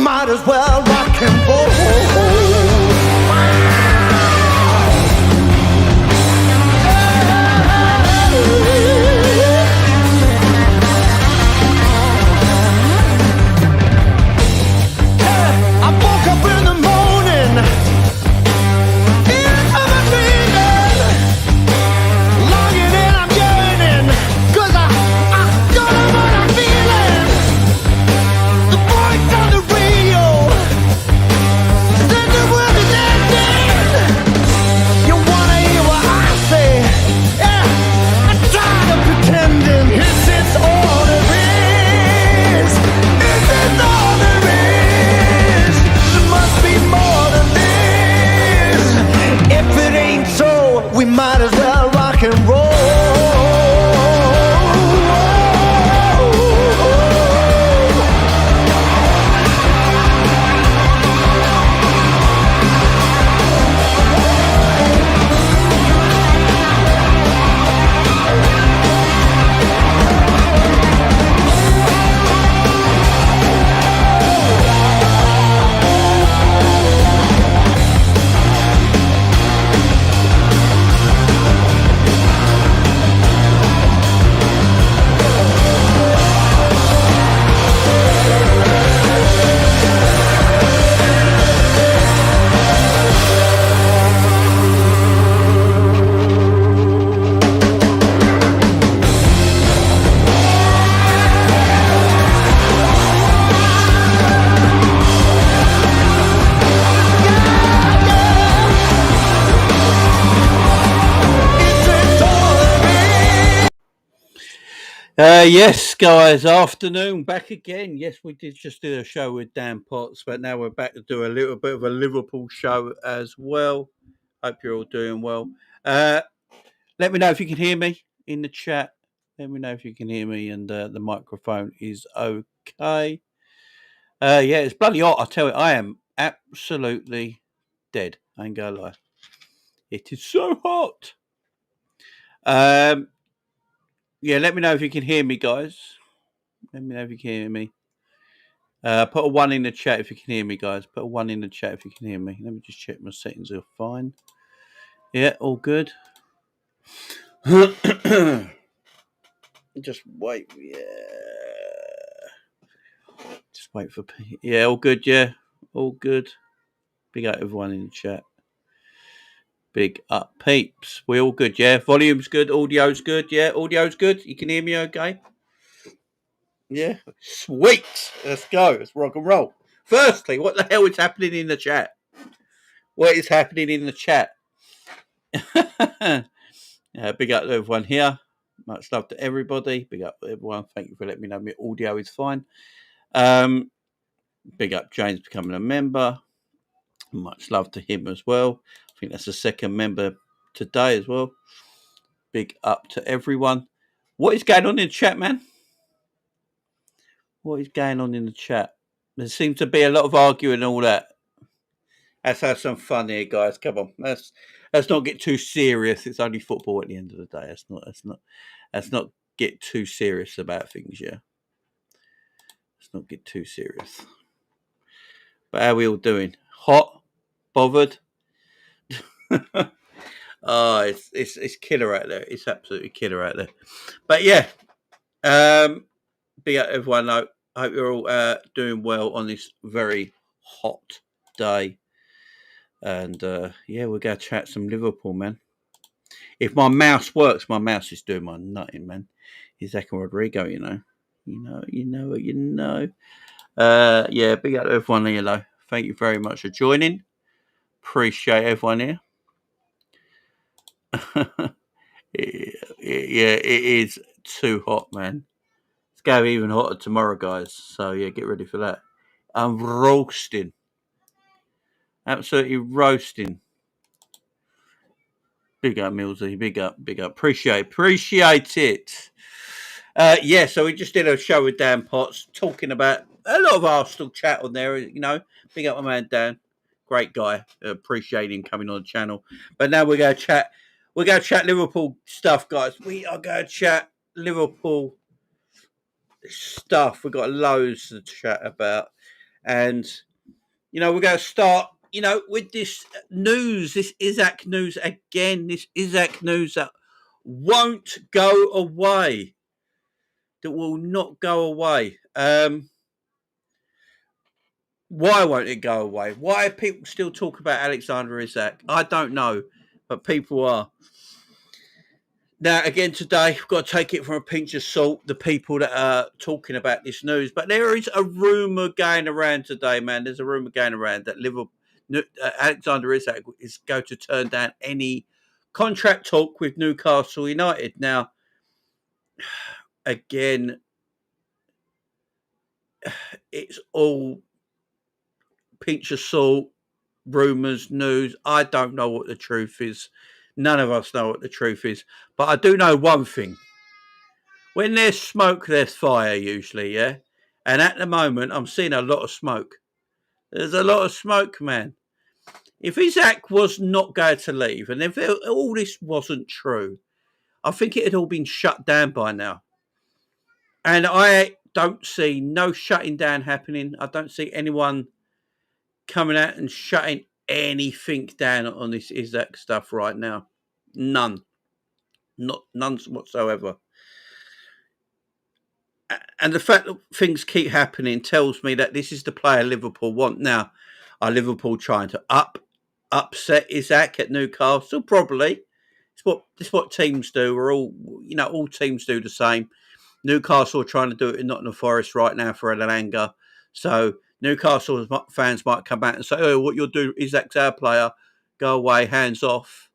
might as well rock and roll. I woke up in the morning, into my dreaming, longing and I'm yearning, 'cause I got what I'm feeling. The voice on the radio said the world is ending. You wanna hear what I say? Yeah, I'm tired of pretending. Is this all there is? Is this all there is? There must be more than this. If it ain't so, we might as well rock and roll. Yes, guys, afternoon, back again. Yes, we did just do a show with Dan Potts, but now we're back to do a little bit of a Liverpool show as well. Hope you're all doing well. Let me know if you can hear me in the chat. Let me know if you can hear me and the microphone is okay. Yeah, it's bloody hot. I tell you, I am absolutely dead. I ain't gonna lie. It is so hot. Yeah, let me know if you can hear me, guys. Let me know if you can hear me. Put a 1 in the chat if you can hear me, guys. Put a 1 in the chat if you can hear me. Let me just check my settings are fine. Yeah, all good. Just wait. Yeah. Just wait for Pete. Yeah, all good. Yeah, all good. Big up everyone in the chat. Big up peeps. We all good. Yeah, volume's good. Audio's good. Yeah, audio's good. You can hear me okay? Yeah, sweet. Let's go. Let's rock and roll. Firstly, what the hell is happening in the chat? What is happening in the chat? Big up to everyone here. Much love to everybody. Big up to everyone. Thank you for letting me know my audio is fine. Big up James becoming a member. Much love to him as well. I think that's the second member today as well. Big up to everyone. What is going on in the chat, man? What is going on in the chat? There seems to be a lot of arguing and all that. Let's have some fun here, guys. Come on. Let's not get too serious. It's only football at the end of the day. Let's not get too serious about things, yeah. Let's not get too serious. But how are we all doing? Hot? Bothered? Oh, it's killer out there. It's absolutely killer out there. But yeah. Big up everyone. I hope you're all doing well on this very hot day. And yeah, we're going to chat some Liverpool, man. If my mouse works, my mouse is doing my nutting, man. Isak and Rodrigo, you know. You know. Yeah, big up to everyone here, though. Thank you very much for joining. Appreciate everyone here. Yeah, it is too hot, man. It's going to be even hotter tomorrow, guys. So, yeah, get ready for that. I'm roasting. Absolutely roasting. Big up, Millsy. Big up. Appreciate it. Yeah, so we just did a show with Dan Potts talking about a lot of Arsenal chat on there. You know, big up my man Dan. Great guy. Appreciate him coming on the channel. But now we're going to chat. We're going to chat Liverpool stuff, guys. We are going to chat Liverpool stuff. We've got loads to chat about. And, we're going to start, with this news, this Isak news again, this Isak news that won't go away, that will not go away. Why won't it go away? Why are people still talk about Alexander Isak? I don't know, but people are. Now, again, today, we've got to take it from a pinch of salt, the people that are talking about this news. But there is a rumour going around today, man. There's a rumour going around that Alexander Isak is going to turn down any contract talk with Newcastle United. Now, again, it's all pinch of salt, rumours, news. I don't know what the truth is. None of us know what the truth is. But I do know one thing. When there's smoke, there's fire usually, yeah? And at the moment, I'm seeing a lot of smoke. There's a lot of smoke, man. If Isak was not going to leave, and if all this wasn't true, I think it had all been shut down by now. And I don't see no shutting down happening. I don't see anyone coming out and shutting anything down on this Isak stuff right now. None. None whatsoever. And the fact that things keep happening tells me that this is the player Liverpool want. Now, are Liverpool trying to upset Isak at Newcastle? Probably. It's what teams do. We're all, all teams do the same. Newcastle are trying to do it in Nottingham Forest right now for Elanga. So Newcastle fans might come back and say, "Oh, what you'll do, Isak's our player. Go away, hands off.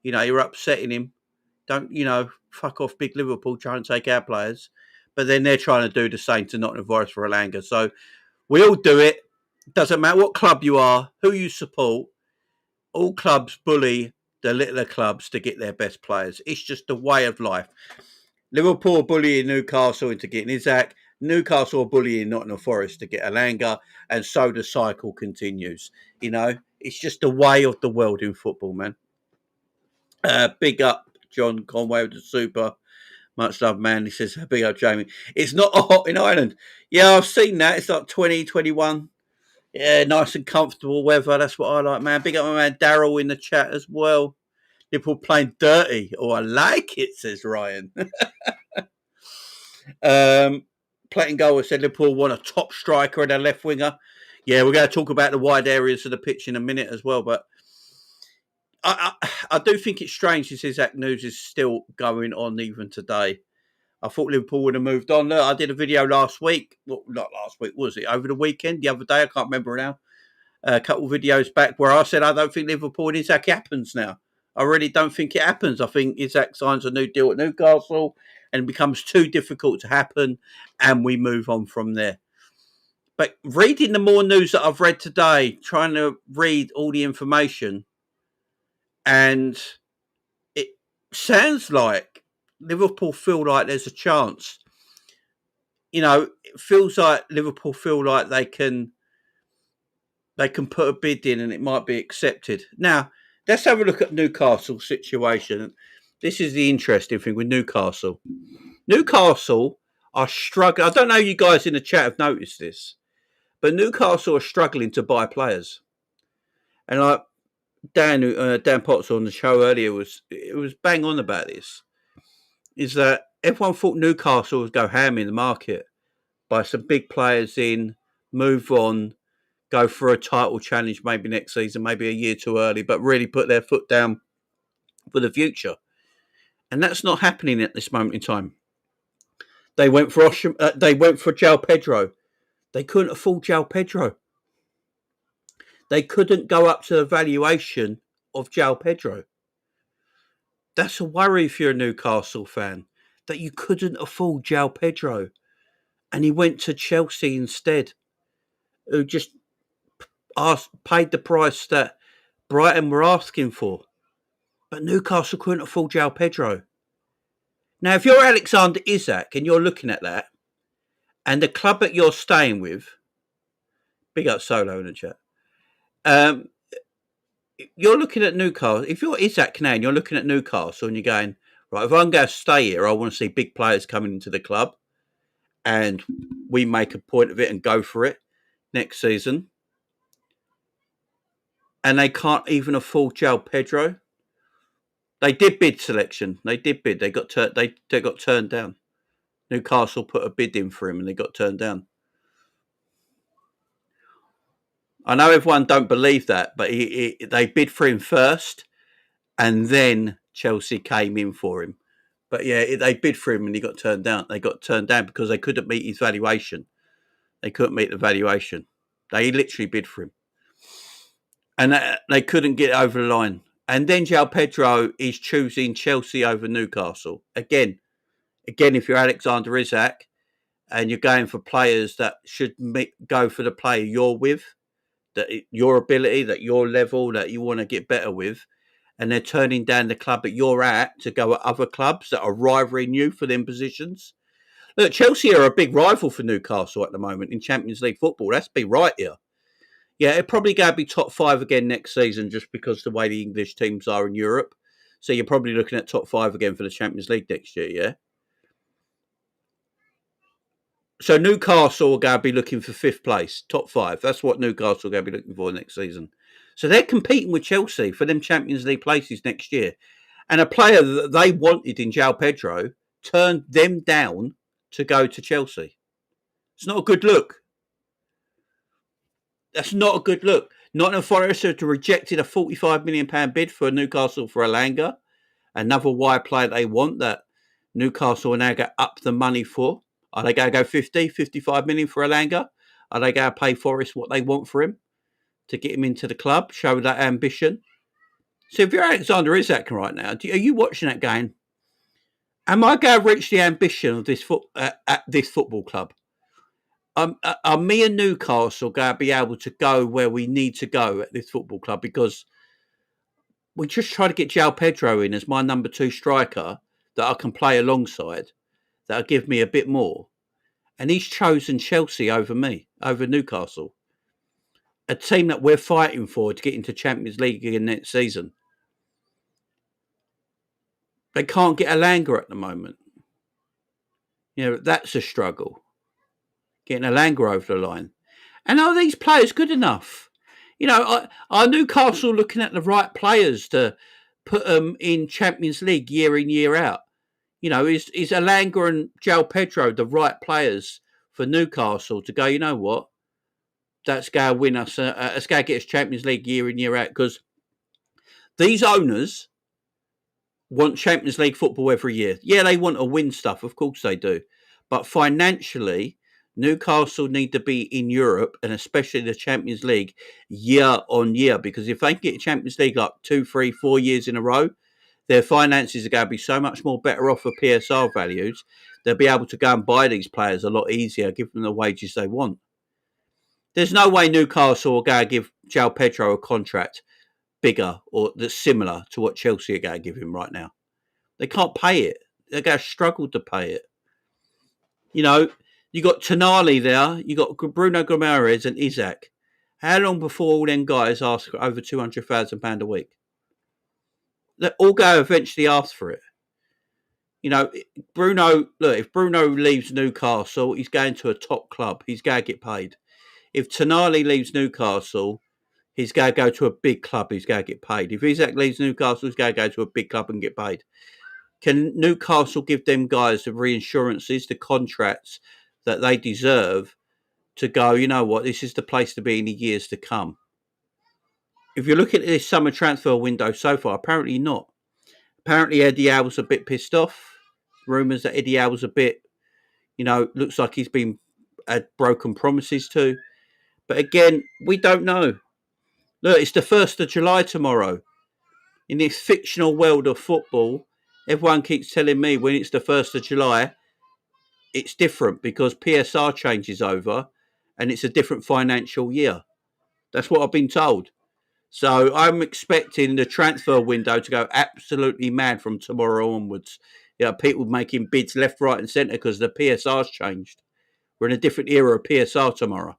You're upsetting him. Don't, fuck off, big Liverpool trying to take our players." But then they're trying to do the same to Nottingham Forest for Elanga. So we all do it. Doesn't matter what club you are, who you support. All clubs bully the littler clubs to get their best players. It's just a way of life. Liverpool are bullying Newcastle into getting Isak. Newcastle are bullying Nottingham Forest to get Elanga. And so the cycle continues. It's just the way of the world in football, man. Big up John Conway with the super. Much love, man. He says, big up, Jamie. It's not hot in Ireland. Yeah, I've seen that. It's like 20, 21. Yeah, nice and comfortable weather. That's what I like, man. Big up my man Daryl in the chat as well. Liverpool playing dirty. Oh, I like it, says Ryan. Platin Goal said Liverpool want a top striker and a left winger. Yeah, we're going to talk about the wide areas of the pitch in a minute as well, but I do think it's strange this Isak news is still going on even today. I thought Liverpool would have moved on. Look, I did a video last week. Well, not last week, was it? Over the weekend, the other day, I can't remember now. A couple of videos back where I said I don't think Liverpool and Isak happens now. I really don't think it happens. I think Isak signs a new deal at Newcastle and it becomes too difficult to happen and we move on from there. But reading the more news that I've read today, trying to read all the information, and it sounds like Liverpool feel like there's a chance. It feels like Liverpool feel like they can put a bid in and it might be accepted. Now, let's have a look at Newcastle's situation. This is the interesting thing with Newcastle. Newcastle are struggling. I don't know if you guys in the chat have noticed this, but Newcastle are struggling to buy players. And like Dan Potts on the show earlier was bang on about this. Is that everyone thought Newcastle would go ham in the market, buy some big players in, move on, go for a title challenge maybe next season, maybe a year too early, but really put their foot down for the future. And that's not happening at this moment in time. They went for João Pedro. They couldn't afford João Pedro. They couldn't go up to the valuation of João Pedro. That's a worry if you're a Newcastle fan, that you couldn't afford João Pedro. And he went to Chelsea instead, who just paid the price that Brighton were asking for. But Newcastle couldn't afford João Pedro. Now, if you're Alexander Isak and you're looking at that, and the club that you're staying with, big up Solo in the chat, you're looking at Newcastle. If you're Isak now and you're looking at Newcastle and you're going, right, if I'm going to stay here, I want to see big players coming into the club and we make a point of it and go for it. next season, and they can't even afford João Pedro. They did bid selection. They did bid. They got turned down. Newcastle put a bid in for him, and they got turned down. I know everyone don't believe that, but they bid for him first, and then Chelsea came in for him. But yeah, they bid for him, and he got turned down. They got turned down because they couldn't meet his valuation. They couldn't meet the valuation. They literally bid for him, and they couldn't get over the line. And then João Pedro is choosing Chelsea over Newcastle again. If you're Alexander Isak and you're going for players that should go for the player you're with, that your ability, that your level, that you want to get better with, and they're turning down the club that you're at to go at other clubs that are rivaling you for them positions. Look, Chelsea are a big rival for Newcastle at the moment in Champions League football. Let's be right here. Yeah, it's probably going to be top 5 again next season just because the way the English teams are in Europe. So you're probably looking at top 5 again for the Champions League next year, yeah? So Newcastle are going to be looking for 5th place, top 5. That's what Newcastle are going to be looking for next season. So they're competing with Chelsea for them Champions League places next year. And a player that they wanted in João Pedro turned them down to go to Chelsea. It's not a good look. That's not a good look. Nottingham Forest have rejected a £45 million bid for Newcastle for Alanga, another wide player they want that Newcastle are now going to up the money for. Are they going to go 50, 55 million for Alanga? Are they going to pay Forest what they want for him to get him into the club, show that ambition? So if you're Alexander Isak right now, are you watching that game? Am I going to reach the ambition of this at this football club? Are me and Newcastle going to be able to go where we need to go at this football club? Because we just try to get João Pedro in as my number 2 striker that I can play alongside, that'll give me a bit more. And he's chosen Chelsea over me, over Newcastle. A team that we're fighting for to get into Champions League again next season. They can't get Alanga at the moment. You know, that's a struggle. Getting Alanga over the line. And are these players good enough? You know, are Newcastle looking at the right players to put them in Champions League year in, year out? You know, is Alanga and João Pedro the right players for Newcastle to go, you know what? That's going to win us. That's going to get us Champions League year in, year out. Because these owners want Champions League football every year. Yeah, they want to win stuff. Of course they do. But financially, Newcastle need to be in Europe and especially the Champions League year on year. Because if they get Champions League like 2, 3, 4 years in a row, their finances are going to be so much more better off for PSR values. They'll be able to go and buy these players a lot easier, give them the wages they want. There's no way Newcastle will go and give João Pedro a contract bigger or that's similar to what Chelsea are going to give him right now. They can't pay it. They're going to struggle to pay it. You know, you got Tonali there, you got Bruno Guimaraes and Isak. How long before all them guys ask for over £200,000 a week? They all go eventually ask for it. You know, Bruno, look, if Bruno leaves Newcastle, he's going to a top club. He's going to get paid. If Tonali leaves Newcastle, he's going to go to a big club. He's going to get paid. If Isak leaves Newcastle, he's going to go to a big club and get paid. Can Newcastle give them guys the reinsurances, the contracts that they deserve to go, you know what, this is the place to be in the years to come? If you look at this summer transfer window so far, apparently not. Apparently Eddie Howe's a bit pissed off. Rumours that Eddie Howe's a bit, you know, looks like he's been had broken promises to. But again, we don't know. Look, it's the 1st of July tomorrow. In this fictional world of football, everyone keeps telling me when it's the 1st of July, it's different because PSR changes over and it's a different financial year. That's what I've been told. So I'm expecting the transfer window to go absolutely mad from tomorrow onwards. You know, people making bids left, right and centre because the PSR's changed. We're in a different era of PSR tomorrow.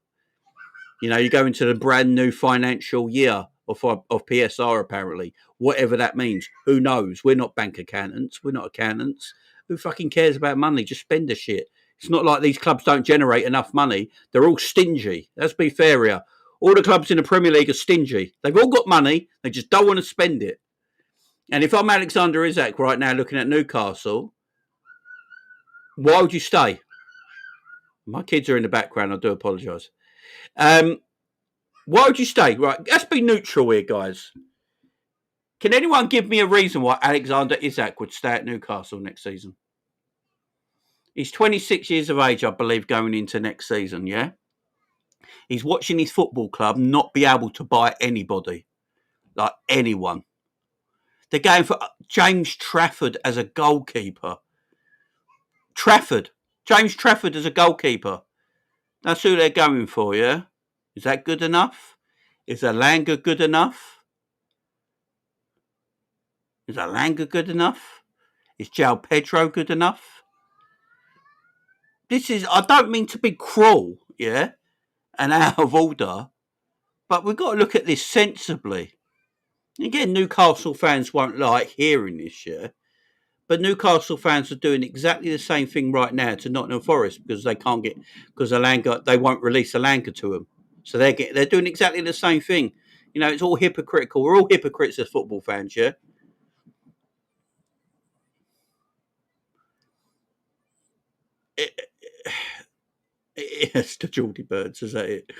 You know, you go into the brand new financial year of PSR apparently. Whatever that means. Who knows? We're not bank accountants. We're not accountants. Who fucking cares about money? Just spend the shit. It's not like these clubs don't generate enough money. They're all stingy. Let's be fair here. All the clubs in the Premier League are stingy. They've all got money. They just don't want to spend it. And if I'm Alexander Isak right now looking at Newcastle, why would you stay? My kids are in the background. I do apologise. Why would you stay? Right, let's be neutral here, guys. Can anyone give me a reason why Alexander Isak would stay at Newcastle next season? He's 26 years of age, I believe, going into next season, yeah? He's watching his football club not be able to buy anybody, like anyone. They're going for James Trafford as a goalkeeper. James Trafford as a goalkeeper. That's who they're going for, yeah? Is that good enough? Is Alanga good enough? Is Alanga good enough? Is João Pedro good enough? I don't mean to be cruel, yeah, and out of order, but we've got to look at this sensibly. Again, Newcastle fans won't like hearing this, yeah, but Newcastle fans are doing exactly the same thing right now to Nottingham Forest because Alanga, they won't release Alanga to them. So they're doing exactly the same thing. You know, it's all hypocritical. We're all hypocrites as football fans, yeah? Yes, to Geordie Birds, is that it?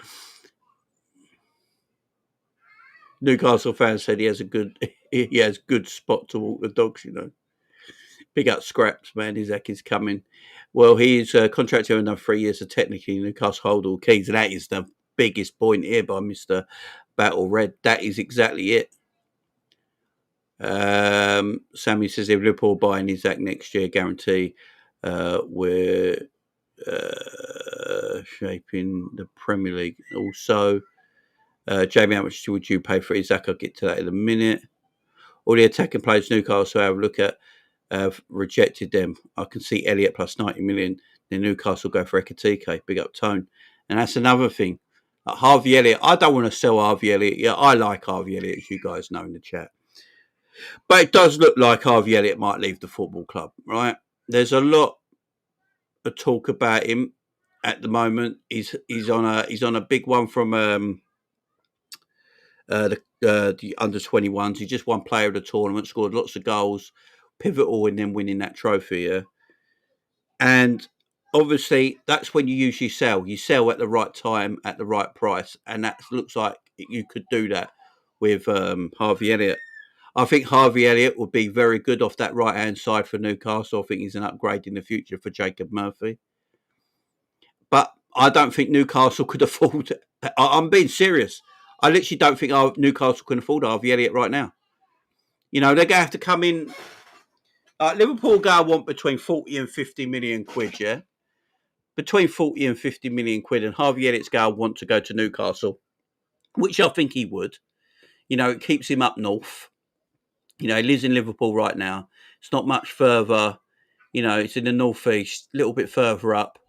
Newcastle fans said he has good spot to walk the dogs, you know. Big up Scraps, man. Isak is coming. Well, he's contracted another 3 years, so technically Newcastle hold all keys. And that is the biggest point here by Mr. Battle Red. That is exactly it. Sammy says if Liverpool buying Isak next year, guarantee we're shaping the Premier League. Also, Jamie, how much would you pay for Isak? I'll get to that in a minute. All the attacking players Newcastle have a look at have rejected them. I can see Elliott plus 90 million. Then Newcastle go for Ekatike. Big up Tone. And that's another thing. Harvey Elliott. I don't want to sell Harvey Elliott. Yeah, I like Harvey Elliott, as you guys know in the chat. But it does look like Harvey Elliott might leave the football club, right? There's a lot of talk about him at the moment. He's on a big one from the under 21s. He just won player of the tournament, scored lots of goals, pivotal in them winning that trophy. Yeah? And obviously, that's when you usually sell. You sell at the right time, at the right price. And that looks like you could do that with Harvey Elliott. I think Harvey Elliott would be very good off that right-hand side for Newcastle. I think he's an upgrade in the future for Jacob Murphy. But I don't think Newcastle could afford it. I'm being serious. I literally don't think Newcastle can afford Harvey Elliott right now. You know, they're going to have to come in. Liverpool go want between 40 and 50 million quid, yeah? Between 40 and 50 million quid. And Harvey Elliott's go want to go to Newcastle, which I think he would. You know, it keeps him up north. You know, he lives in Liverpool right now. It's not much further. You know, it's in the northeast, a little bit further up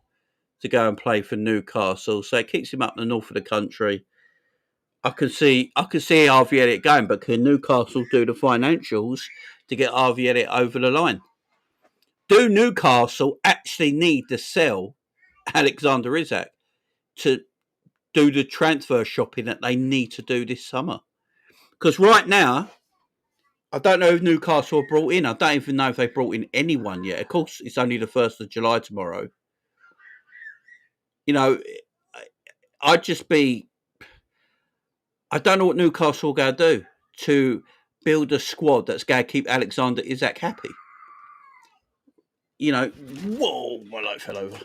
to go and play for Newcastle. So it keeps him up the north of the country. I can see Harvey Elliott going, but can Newcastle do the financials to get Harvey Elliott over the line? Do Newcastle actually need to sell Alexander Isak to do the transfer shopping that they need to do this summer? Because right now, I don't know if Newcastle are brought in. I don't even know if they brought in anyone yet. Of course, it's only the 1st of July tomorrow. You know, I don't know what Newcastle are going to do to build a squad that's going to keep Alexander Isak happy. You know, whoa, my light fell over.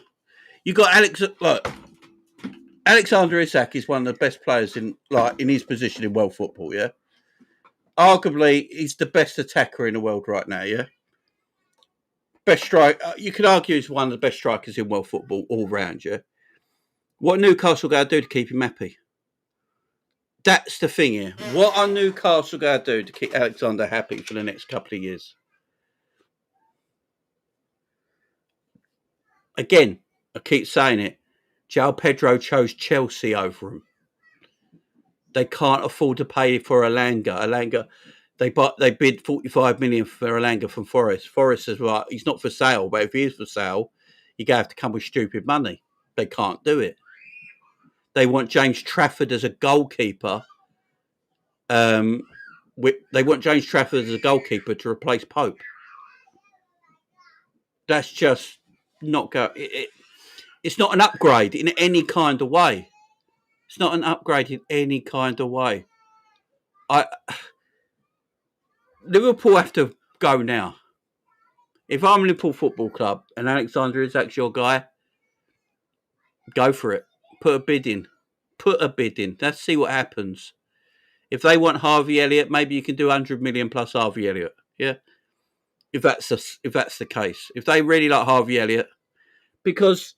You got Alexander Isak is one of the best players in his position in world football, yeah? Arguably, he's the best attacker in the world right now, yeah? Best striker. You could argue he's one of the best strikers in world football all round, yeah? What Newcastle going to do to keep him happy? That's the thing here. What are Newcastle going to do to keep Alexander happy for the next couple of years? Again, I keep saying it. João Pedro chose Chelsea over him. They can't afford to pay for Alanga. They bid 45 million for Alanga from Forest. Forest says, right, he's not for sale, but if he is for sale, you're going to have to come with stupid money. They can't do it. They want James Trafford as a goalkeeper. They want James Trafford as a goalkeeper to replace Pope. That's just not go. It's not an upgrade in any kind of way. It's not an upgrade in any kind of way. Liverpool have to go now. If I'm Liverpool Football Club and Alexander Isak's your guy, go for it. Put a bid in. Let's see what happens. If they want Harvey Elliott, maybe you can do 100 million plus Harvey Elliott. Yeah, if that's the case. If they really like Harvey Elliott, because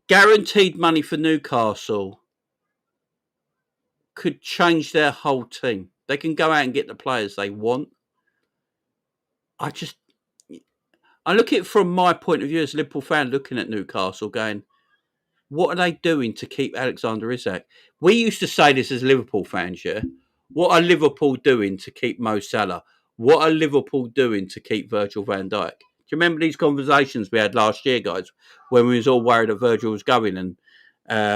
guaranteed money for Newcastle could change their whole team. They can go out and get the players they want. I look at it from my point of view as a Liverpool fan, looking at Newcastle, going, what are they doing to keep Alexander Isak? We used to say this as Liverpool fans, yeah? What are Liverpool doing to keep Mo Salah? What are Liverpool doing to keep Virgil van Dijk? Do you remember these conversations we had last year, guys, when we was all worried that Virgil was going and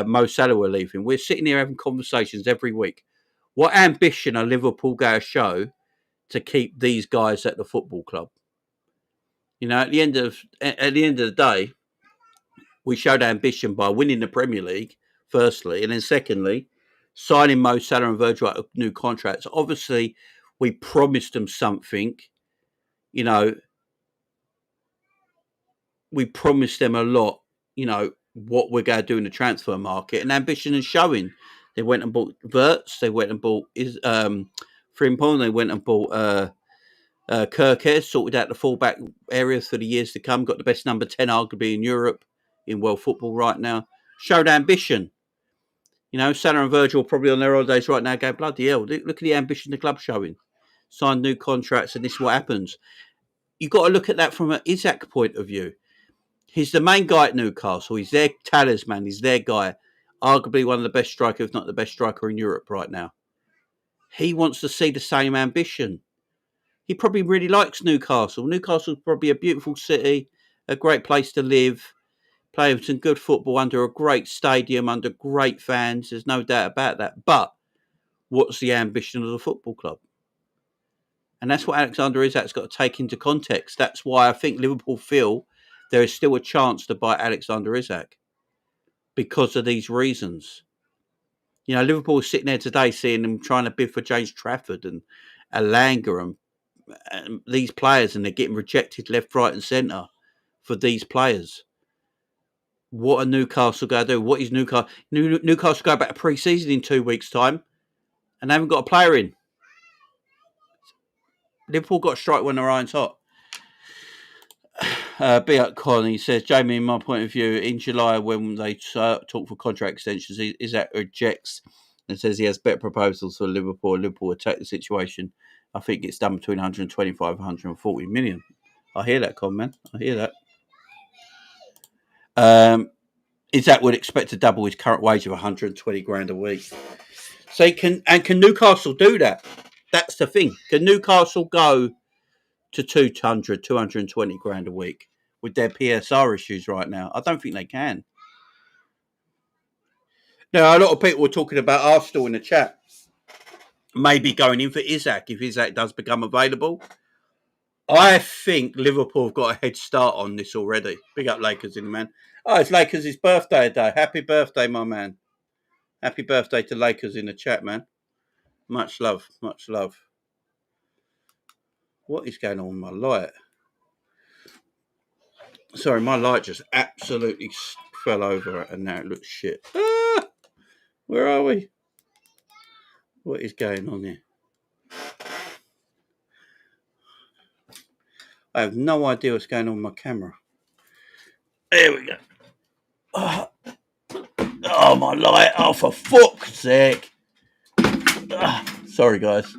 Mo Salah were leaving? We're sitting here having conversations every week. What ambition are Liverpool going to show to keep these guys at the football club? You know, at the end of the day, we showed ambition by winning the Premier League, firstly, and then secondly, signing Mo Salah and Virgil out of new contracts. Obviously, we promised them something. You know, we promised them a lot. You know what we're going to do in the transfer market, and ambition is showing. They went and bought Verts. They went and bought Frimpong. They went and bought Kirkes, sorted out the fullback areas for the years to come. Got the best number 10 arguably in Europe in world football right now. Showed ambition. You know, Salah and Virgil are probably on their holidays right now going, bloody hell, look at the ambition the club's showing. Signed new contracts and this is what happens. You've got to look at that from an Isak point of view. He's the main guy at Newcastle. He's their talisman. He's their guy. Arguably one of the best strikers, if not the best striker in Europe right now. He wants to see the same ambition. He probably really likes Newcastle. Newcastle's probably a beautiful city, a great place to live, playing some good football under a great stadium, under great fans. There's no doubt about that. But what's the ambition of the football club? And that's what Alexander Isak's got to take into context. That's why I think Liverpool feel there is still a chance to buy Alexander Isak because of these reasons. You know, Liverpool is sitting there today seeing them trying to bid for James Trafford and Alanga and these players, and they're getting rejected left, right and centre for these players. What are Newcastle going to do? What is Newcastle? Newcastle go back to pre-season in 2 weeks' time and they haven't got a player in. Liverpool got to strike when the iron's hot. Be up Connie says, Jamie, in my point of view, in July when they talk for contract extensions, Isak rejects and says he has better proposals for Liverpool. Liverpool attack the situation. I think it's done between 125 and 140 million. I hear that, Con, man. I hear that. Isak would expect to double his current wage of 120 grand a week. So can Newcastle do that? That's the thing. Can Newcastle go to 200, 220 grand a week with their PSR issues right now? I don't think they can. Now, a lot of people were talking about Arsenal in the chat. Maybe going in for Isak if Isak does become available. I think Liverpool have got a head start on this already. Big up Lakers in the man. Oh, it's Lakers' birthday today. Happy birthday, my man. Happy birthday to Lakers in the chat, man. Much love, much love. What is going on with my light? Sorry, my light just absolutely fell over and now it looks shit. Ah! Where are we? What is going on here? I have no idea what's going on with my camera. There we go. Oh, my light. Oh, for fuck's sake. Sorry, guys.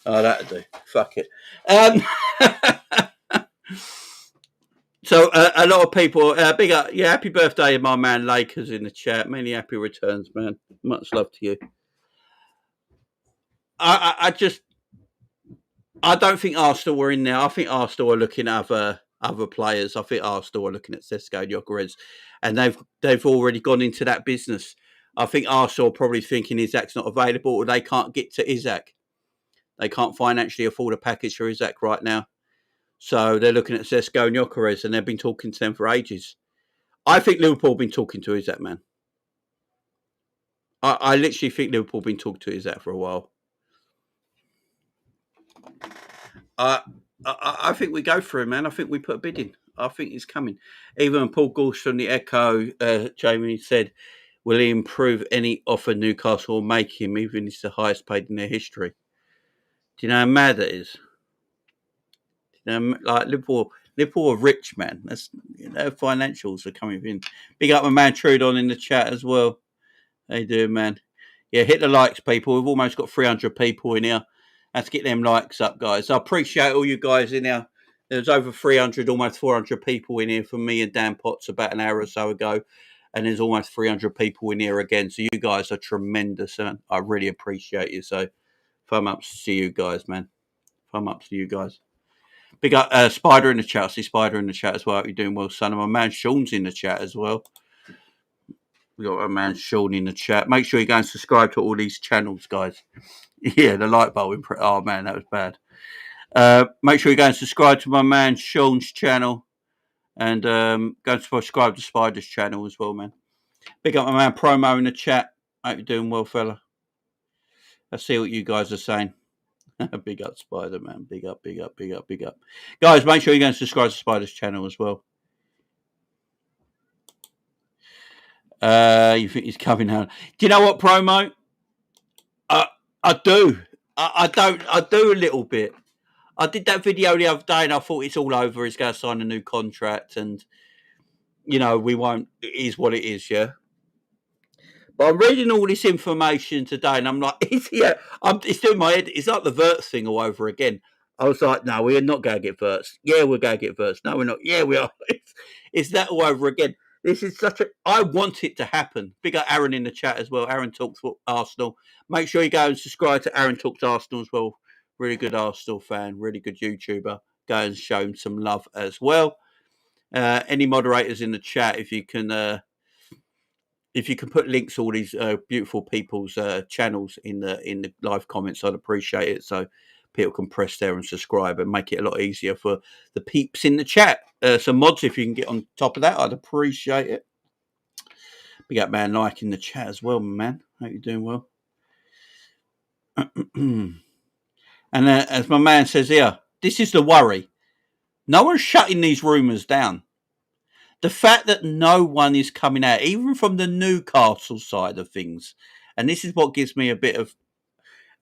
Oh, that'll do. Fuck it. So a lot of people, big up, yeah, happy birthday, my man Lakers in the chat. Many happy returns, man. Much love to you. I just, I don't think Arsenal were in there. I think Arsenal are looking at other players. I think Arsenal are looking at Sesko and Gyökeres, and they've already gone into that business. I think Arsenal are probably thinking Isak's not available, or they can't get to Isak. They can't financially afford a package for Isak right now. So they're looking at Sesko and Gyökeres, and they've been talking to them for ages. I think Liverpool have been talking to Isak, man. I literally think Liverpool have been talking to Isak for a while. I think we go for him, man. I think we put a bid in. I think he's coming. Even Paul Gorsh from the Echo, Jamie said, will he improve any offer Newcastle will make him, even if it's the highest paid in their history? Do you know how mad that is? You know, like Liverpool are rich, man. That's financials are coming in. Big up my man Trudon in the chat as well. How you doing, man? Yeah, hit the likes, people. We've almost got 300 people in here. Let's get them likes up, guys. I appreciate all you guys in here. There's over 300, almost 400 people in here from me and Dan Potts about an hour or so ago. And there's almost 300 people in here again. So you guys are tremendous. And I really appreciate you. So thumb ups to you guys, man. Thumb ups to you guys. Big up Spider in the chat. I see Spider in the chat as well. Hope you're doing well, son. And my man Sean's in the chat as well. We got our man Sean in the chat. Make sure you go and subscribe to all these channels, guys. Yeah, the light bulb. Oh man, that was bad. Make sure you go and subscribe to my man Sean's channel, and go and subscribe to Spider's channel as well, man. Big up my man Promo in the chat. Hope you're doing well, fella. Let's see what you guys are saying. Big up Spider, man. Big up, big up, big up, big up. Guys, make sure you go and subscribe to Spider's channel as well. You think he's coming out? Do you know what, Promo? I do. I don't. I do a little bit. I did that video the other day, and I thought it's all over. He's going to sign a new contract, and we won't. It is what it is, yeah. But I'm reading all this information today, and I'm like, it's doing my head. It's like the Verts thing all over again. I was like, no, we're not going to get Verts. Yeah, we're going to get Verts. No, we're not. Yeah, we are. It's that all over again. This is I want it to happen. Big up Aaron in the chat as well. Aaron Talks Arsenal. Make sure you go and subscribe to Aaron Talks Arsenal as well. Really good Arsenal fan. Really good YouTuber. Go and show him some love as well. Any moderators in the chat, if you can put links to all these beautiful people's channels in the live comments, I'd appreciate it. So people can press there and subscribe and make it a lot easier for the peeps in the chat. Some mods, if you can get on top of that, I'd appreciate it. Big up man like in the chat as well, man. Hope you're doing well. And as my man says here, this is the worry. No one's shutting these rumours down. The fact that no one is coming out, even from the Newcastle side of things, and this is what gives me a bit of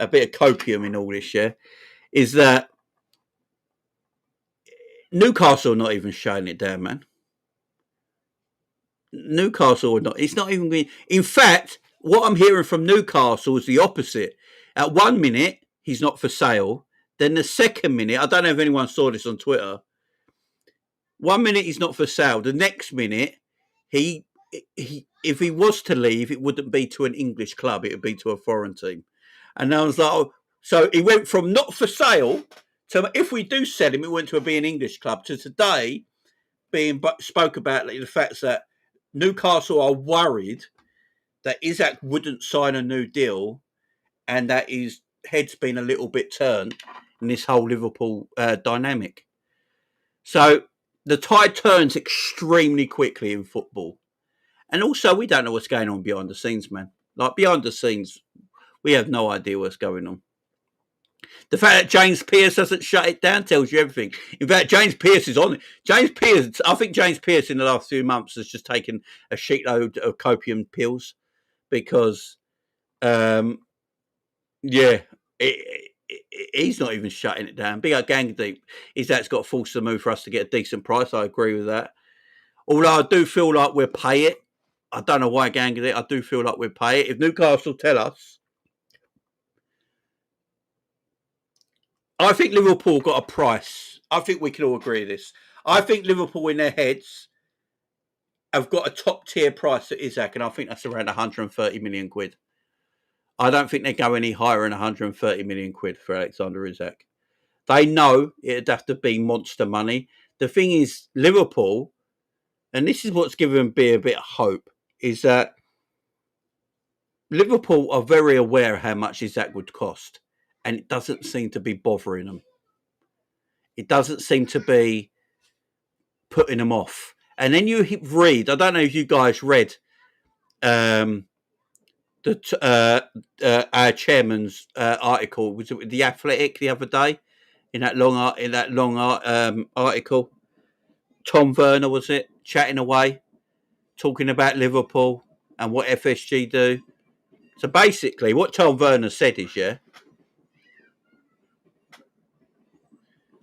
copium in all this, yeah, is that Newcastle are not even shutting it down, man. Newcastle are not. It's not even going. In fact, what I'm hearing from Newcastle is the opposite. At 1 minute, he's not for sale. Then the second minute, I don't know if anyone saw this on Twitter. 1 minute he's not for sale. The next minute, he if he was to leave, it wouldn't be to an English club. It would be to a foreign team. And I was like, oh, so he went from not for sale to if we do sell him, it went to be an English club. To today, being spoke about the fact that Newcastle are worried that Isak wouldn't sign a new deal, and that his head's been a little bit turned in this whole Liverpool dynamic. So the tide turns extremely quickly in football. And also, we don't know what's going on behind the scenes, man. Like, behind the scenes, we have no idea what's going on. The fact that James Pearce hasn't shut it down tells you everything. In fact, James Pearce is on it. I think James Pearce in the last few months has just taken a shitload of copium pills because, he's not even shutting it down. Big up Gang Deep. That's got to force the move for us to get a decent price. I agree with that. Although I do feel like we'll pay it. I don't know why Gang Deep. I do feel like we'll pay it. If Newcastle tell us, I think Liverpool got a price. I think we can all agree with this. I think Liverpool in their heads have got a top tier price at Isak, and I think that's around 130 million quid. I don't think they go any higher than 130 million quid for Alexander Isak. They know it'd have to be monster money. The thing is, Liverpool, and this is what's given me a bit of hope, is that Liverpool are very aware how much Isak would cost, and it doesn't seem to be bothering them. It doesn't seem to be putting them off. And then you read, I don't know if you guys read um, our chairman's article. Was it with the Athletic the other day in that long article? Tom Werner, was it, chatting away, talking about Liverpool and what FSG do. So basically, what Tom Werner said is,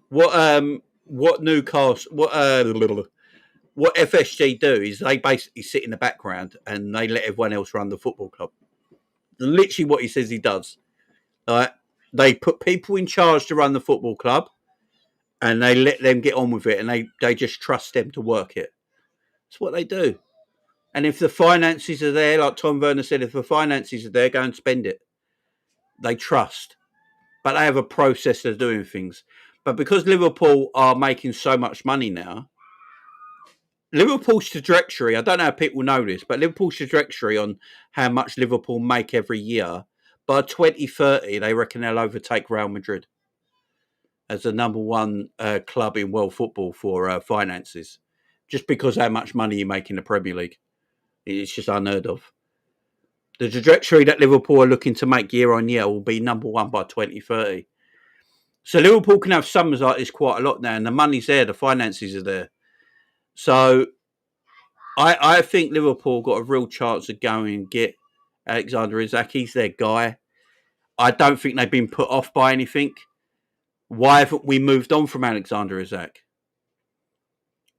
what Newcastle, what FSG do is they basically sit in the background and they let everyone else run the football club. Literally, what he says he does. Right? They put people in charge to run the football club, and they let them get on with it, and they just trust them to work it. That's what they do. And if the finances are there, like Tom Werner said, if the finances are there, go and spend it. They trust. But they have a process of doing things. But because Liverpool are making so much money now, Liverpool's trajectory, I don't know how people know this, but Liverpool's trajectory on how much Liverpool make every year, by 2030, they reckon they'll overtake Real Madrid as the number one club in world football for finances, just because how much money you make in the Premier League. It's just unheard of. The trajectory that Liverpool are looking to make year on year will be number one by 2030. So Liverpool can have summers like this quite a lot now, and the money's there, the finances are there. So I think Liverpool got a real chance of going and get Alexander Isak. He's their guy. I don't think they've been put off by anything. Why haven't we moved on from Alexander Isak?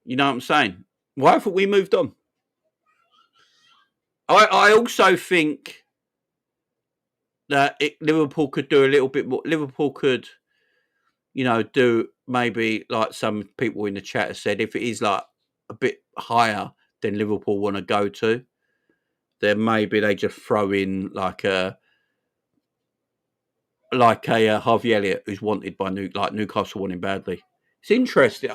You know what I'm saying? Why haven't we moved on? I also think that Liverpool could do a little bit more. Liverpool could, do maybe like some people in the chat have said, if it is like a bit higher than Liverpool want to go to, then maybe they just throw in like a Harvey Elliott who's wanted by Newcastle want him badly. It's interesting.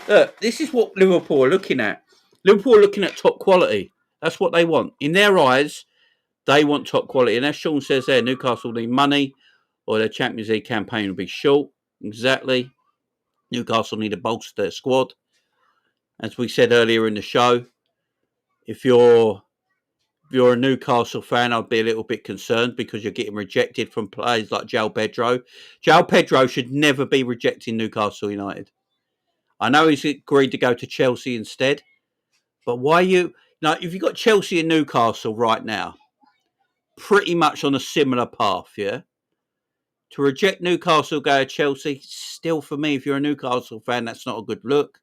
Look, this is what Liverpool are looking at. Liverpool are looking at top quality. That's what they want. In their eyes, they want top quality. And as Sean says there, Newcastle need money or their Champions League campaign will be short. Exactly. Newcastle need to bolster their squad. As we said earlier in the show, if you're a Newcastle fan, I'd be a little bit concerned because you're getting rejected from players like João Pedro. João Pedro should never be rejecting Newcastle United. I know he's agreed to go to Chelsea instead, but why if you've got Chelsea and Newcastle right now, pretty much on a similar path, yeah? To reject Newcastle, go to Chelsea, still for me, if you're a Newcastle fan, that's not a good look.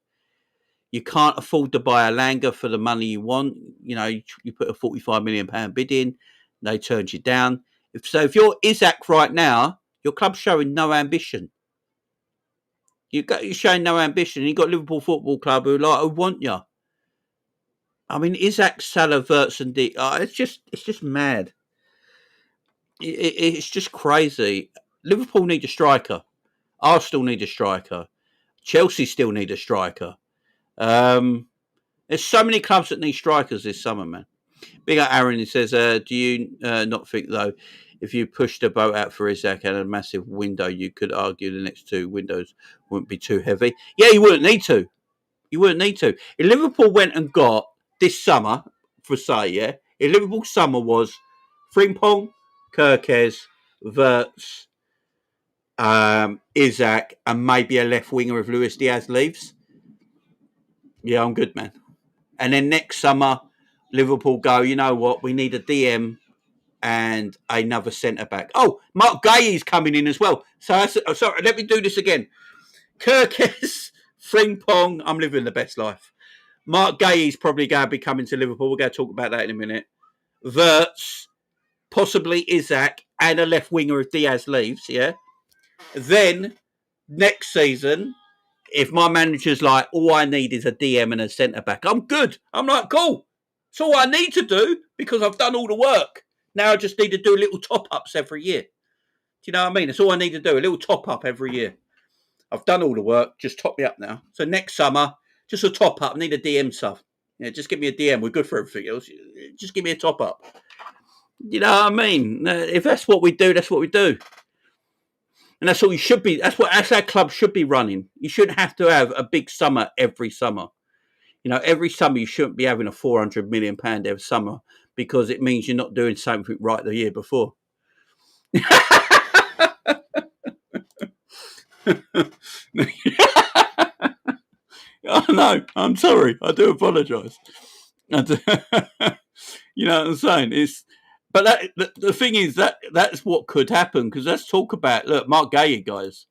You can't afford to buy a Langer for the money you want. You put a £45 million bid in, they turned you down. If you're Isak right now, your club's showing no ambition. You're showing no ambition. You've got Liverpool Football Club who want you. I mean, Isak, Salah, Wirtz, and it's just mad. It's just crazy. Liverpool need a striker. Arsenal need a striker. Chelsea still need a striker. There's so many clubs that need strikers this summer, man. Big up Aaron, he says, do you not think, though, if you pushed a boat out for Isak and a massive window, you could argue the next two windows wouldn't be too heavy? Yeah, you wouldn't need to. If Liverpool went and got this summer, if Liverpool summer was Frimpong, Kirkes, Wirtz, Isak, and maybe a left winger if Luis Diaz leaves, yeah, I'm good, man. And then next summer, Liverpool go, you know what, we need a DM and another centre-back. Oh, Mark Guehi's coming in as well. So, sorry, let me do this again. Kirkes, Frimpong, I'm living the best life. Mark Guehi's probably going to be coming to Liverpool. We're going to talk about that in a minute. Wirtz, possibly Isak, and a left winger if Diaz leaves, yeah? Then, next season, if my manager's like, all I need is a DM and a centre-back, I'm good. I'm like, cool. It's all I need to do because I've done all the work. Now I just need to do little top-ups every year. Do you know what I mean? It's all I need to do, a little top-up every year. I've done all the work. Just top me up now. So next summer, just a top up. I need a DM stuff. Yeah, just give me a DM. We're good for everything else. Just give me a top up. You know what I mean? If that's what we do, that's what we do. And that's all you should be. That's our club should be running. You shouldn't have to have a big summer every summer. Every summer you shouldn't be having a £400 million every summer because it means you're not doing something right the year before. Oh no, I'm sorry. I do apologise. You know what I'm saying? But the thing is that's what could happen because let's talk about Mark Gallagher, guys.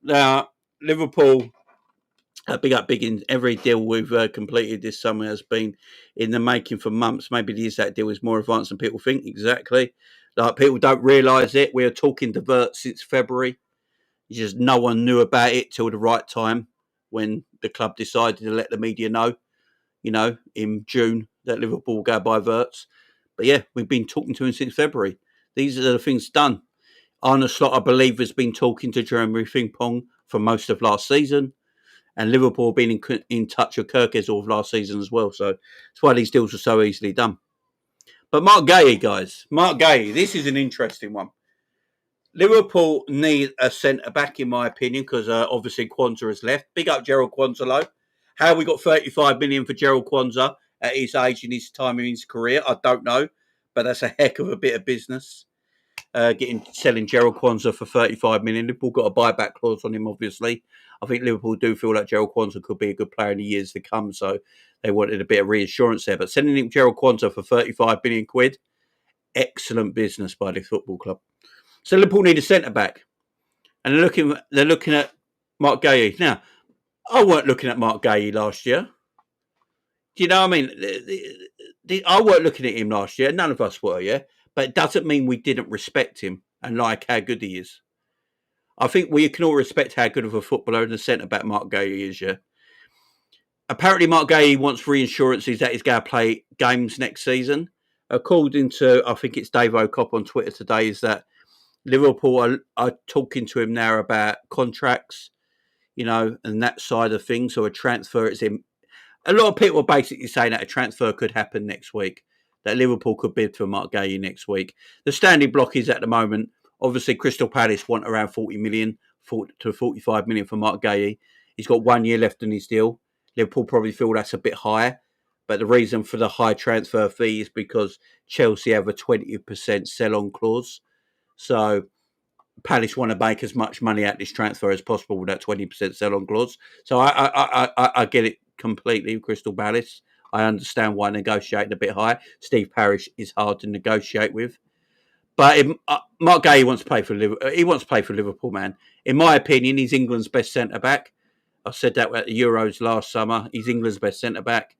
Now Liverpool, big up, big in every deal we've completed this summer has been in the making for months. Maybe the Isak deal is more advanced than people think. Exactly, like people don't realise it. We are talking divert since February. It's just no one knew about it till the right time when the club decided to let the media know. In June that Liverpool will go by Verts. But yeah, we've been talking to him since February. These are the things done. Arne Slot, I believe, has been talking to Jeremy Frimpong for most of last season. And Liverpool have been in touch with Kirkes all of last season as well. So that's why these deals were so easily done. But Mark Gallagher, guys. Mark Gallagher, this is an interesting one. Liverpool need a centre-back, in my opinion, because obviously Kwanzaa has left. Big up Gerald Kwanzaa, though. How we got 35 million for Gerald Kwanzaa at his age and his time in his career, I don't know. But that's a heck of a bit of business. Selling Gerald Kwanzaa for 35 million. Liverpool got a buyback clause on him, obviously. I think Liverpool do feel like Gerald Kwanzaa could be a good player in the years to come, so they wanted a bit of reassurance there. But sending him Gerald Kwanzaa for 35 million quid, excellent business by the football club. So Liverpool need a centre back, and they're looking at Mark Gallagher. Now, I weren't looking at Mark Gallagher last year. Do you know what I mean? I weren't looking at him last year. None of us were, yeah. But it doesn't mean we didn't respect him and like how good he is. I think we can all respect how good of a footballer and the centre back Mark Gallagher is, yeah. Apparently, Mark Gallagher wants reassurances that he's going to play games next season. According to, I think it's Dave O'Cop on Twitter today, is that Liverpool are talking to him now about contracts, and that side of things. So a transfer is in. A lot of people are basically saying that a transfer could happen next week, that Liverpool could bid for Mark Gallagher next week. The standing block is at the moment, obviously Crystal Palace want around 40 million to 45 million for Mark Gallagher. He's got 1 year left in his deal. Liverpool probably feel that's a bit high. But the reason for the high transfer fee is because Chelsea have a 20% sell-on clause. So Palace want to make as much money out of this transfer as possible with that 20% sell-on clause. So I get it completely, Crystal Palace. I understand why negotiating a bit high. Steve Parish is hard to negotiate with. But Mark Gallagher wants to play for Liverpool. He wants to play for Liverpool, man. In my opinion, he's England's best centre-back. I said that at the Euros last summer. He's England's best centre-back.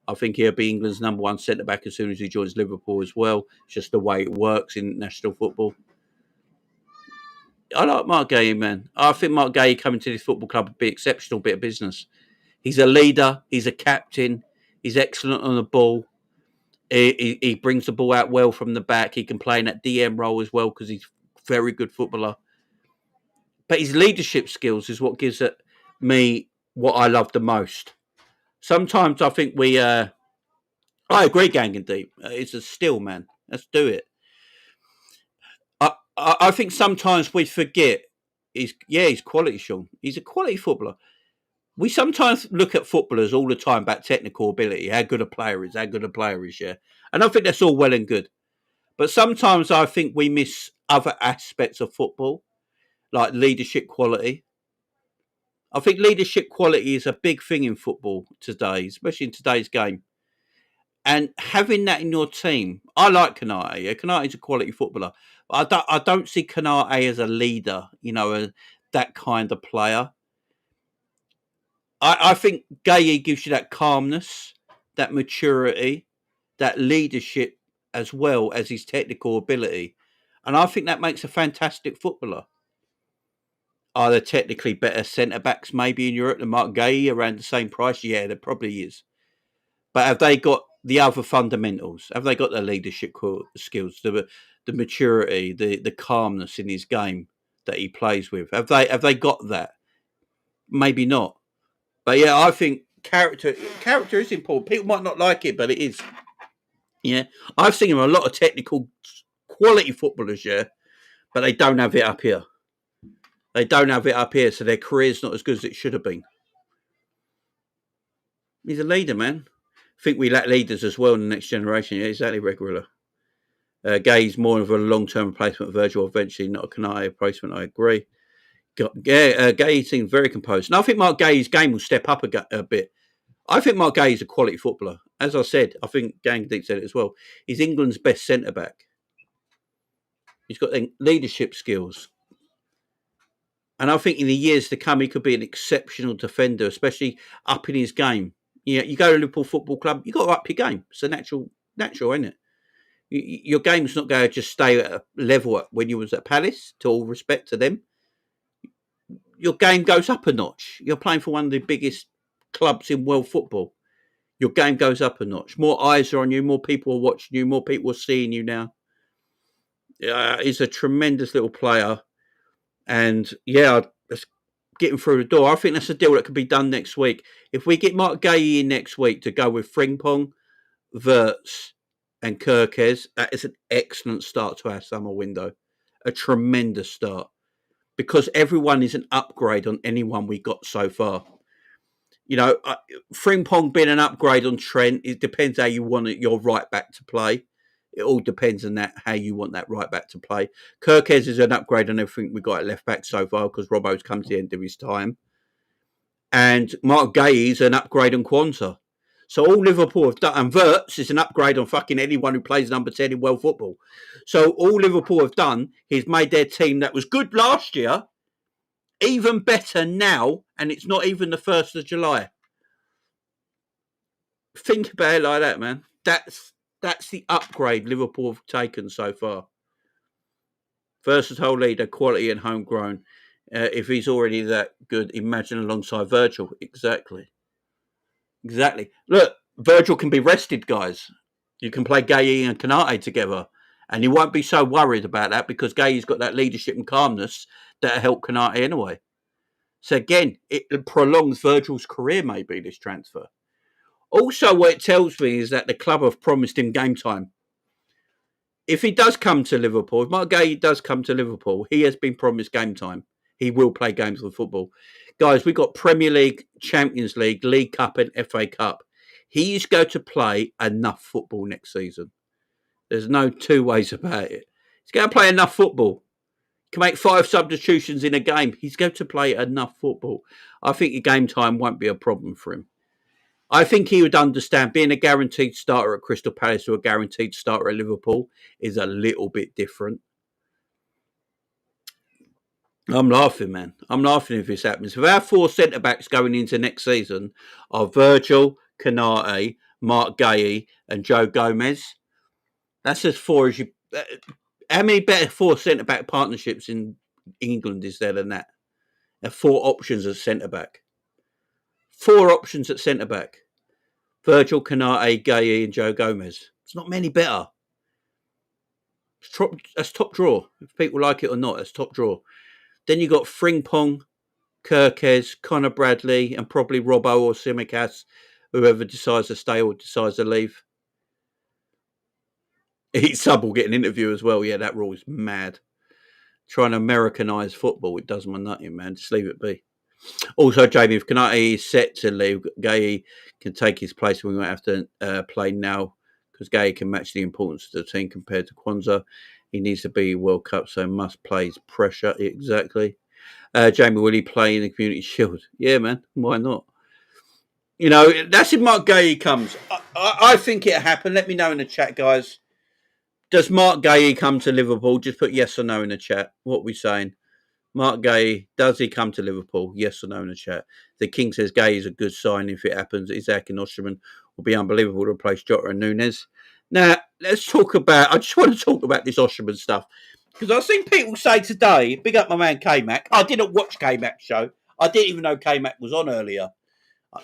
I think he'll be England's number one centre-back as soon as he joins Liverpool as well. It's just the way it works in national football. I like Mark Gallagher, man. I think Mark Gallagher coming to this football club would be an exceptional bit of business. He's a leader. He's a captain. He's excellent on the ball. He brings the ball out well from the back. He can play in that DM role as well because he's a very good footballer. But his leadership skills is what gives me what I love the most. Sometimes I think I agree, Gang and Deep. It's a still, man. Let's do it. I think sometimes we forget he's quality, Sean. He's a quality footballer. We sometimes look at footballers all the time about technical ability, how good a player is, yeah. And I think that's all well and good. But sometimes I think we miss other aspects of football, like leadership quality. I think leadership quality is a big thing in football today, especially in today's game. And having that in your team, I like Kanate. Yeah? Kanate's a quality footballer. But I don't see Kanate as a leader, that kind of player. I think Gallagher gives you that calmness, that maturity, that leadership, as well as his technical ability. And I think that makes a fantastic footballer. Are there technically better centre-backs maybe in Europe than Mark Gallagher around the same price? Yeah, there probably is. But have they got the other fundamentals? Have they got the leadership skills, the maturity, the calmness in his game that he plays with? Have they got that? maybe not. But yeah, I think character is important. People might not like it, but it is. Yeah, I've seen a lot of technical, quality footballers. Yeah, but they don't have it up here. They don't have it up here, so their career's not as good as it should have been. He's a leader, man. I think we lack leaders as well in the next generation. Yeah, exactly, regular. Gay's more of a long-term replacement of Virgil eventually, not a Canate replacement. I agree. Gay seems very composed. And I think Mark Gay's game will step up a bit. I think Mark Gay is a quality footballer. As I said, I think Gang Deep said it as well. He's England's best centre-back. He's got leadership skills. And I think in the years to come, he could be an exceptional defender, especially up in his game. Yeah, you go to Liverpool Football Club, you got to up your game. It's a natural, isn't it? Your game's not going to just stay at a level when you was at Palace, to all respect to them. Your game goes up a notch. You're playing for one of the biggest clubs in world football. Your game goes up a notch. More eyes are on you. More people are watching you. More people are seeing you now. He's a tremendous little player. And yeah, let's get him through the door. I think that's a deal that could be done next week. If we get Mark Gay in next week to go with Frimpong, Wirtz, and Kirkes, that is an excellent start to our summer window. A tremendous start. Because everyone is an upgrade on anyone we got so far. You know, Frimpong being an upgrade on Trent, it depends how you want your right back to play. It all depends on that, how you want that right back to play. Kirkes is an upgrade on everything we got at left back so far because Robbo's come to the end of his time. And Mark Gay is an upgrade on Kwanzaa. So all Liverpool have done, and Wirtz is an upgrade on fucking anyone who plays number 10 in world football. So all Liverpool have done is made their team that was good last year even better now, and it's not even the 1st of July. Think about it like that, man. That's the upgrade Liverpool have taken so far. Versatile leader, quality and homegrown. If he's already that good, imagine alongside Virgil. Exactly. Look, Virgil can be rested, guys. You can play Gay and Canate together. And you won't be so worried about that because Gay's got that leadership and calmness that'll help Canate anyway. So again, it prolongs Virgil's career, maybe, this transfer. Also, what it tells me is that the club have promised him game time. If he does come to Liverpool, if Mark Gay does come to Liverpool, he has been promised game time. He will play games of football. Guys, we've got Premier League, Champions League, League Cup and FA Cup. He is going to play enough football next season. There's no two ways about it. He's going to play enough football. Can make 5 substitutions in a game. He's going to play enough football. I think the game time won't be a problem for him. I think he would understand being a guaranteed starter at Crystal Palace or a guaranteed starter at Liverpool is a little bit different. I'm laughing, man. I'm laughing if this happens. If our 4 centre-backs going into next season are Virgil, Canate, Mark Gay and Joe Gomez, that's as 4 as you... How many better 4 centre-back partnerships in England is there than that? There are 4 options at centre-back. 4 options at centre-back. Virgil, Canate, Gay and Joe Gomez. It's not many better. That's top draw. If people like it or not, that's top draw. Then you got Frimpong, Kirkes, Connor Bradley, and probably Robbo or Tsimikas, whoever decides to stay or decides to leave. Each sub will get an interview as well. Yeah, that rule is mad. Trying to Americanise football, it does my nutting, man. Just leave it be. Also, Jamie, if Canate is set to leave, Gay can take his place. We won't have to play now because Gay can match the importance of the team compared to Kwanzaa. He needs to be World Cup, so must play his pressure. Exactly. Jamie, will he play in the Community Shield? Yeah, man. Why not? You know, that's if Mark Gay comes. I think it'll happen. Let me know in the chat, guys. Does Mark Gay come to Liverpool? Just put yes or no in the chat. What are we saying? Mark Gay, does he come to Liverpool? Yes or no in the chat. The King says Gay is a good sign if it happens. Isak and Osterman will be unbelievable to replace Jota and Nunes. Now, let's talk about... I just want to talk about this Osterman stuff. Because I've seen people say today, big up my man K-Mac. I didn't watch K-Mac's show. I didn't even know K-Mac was on earlier.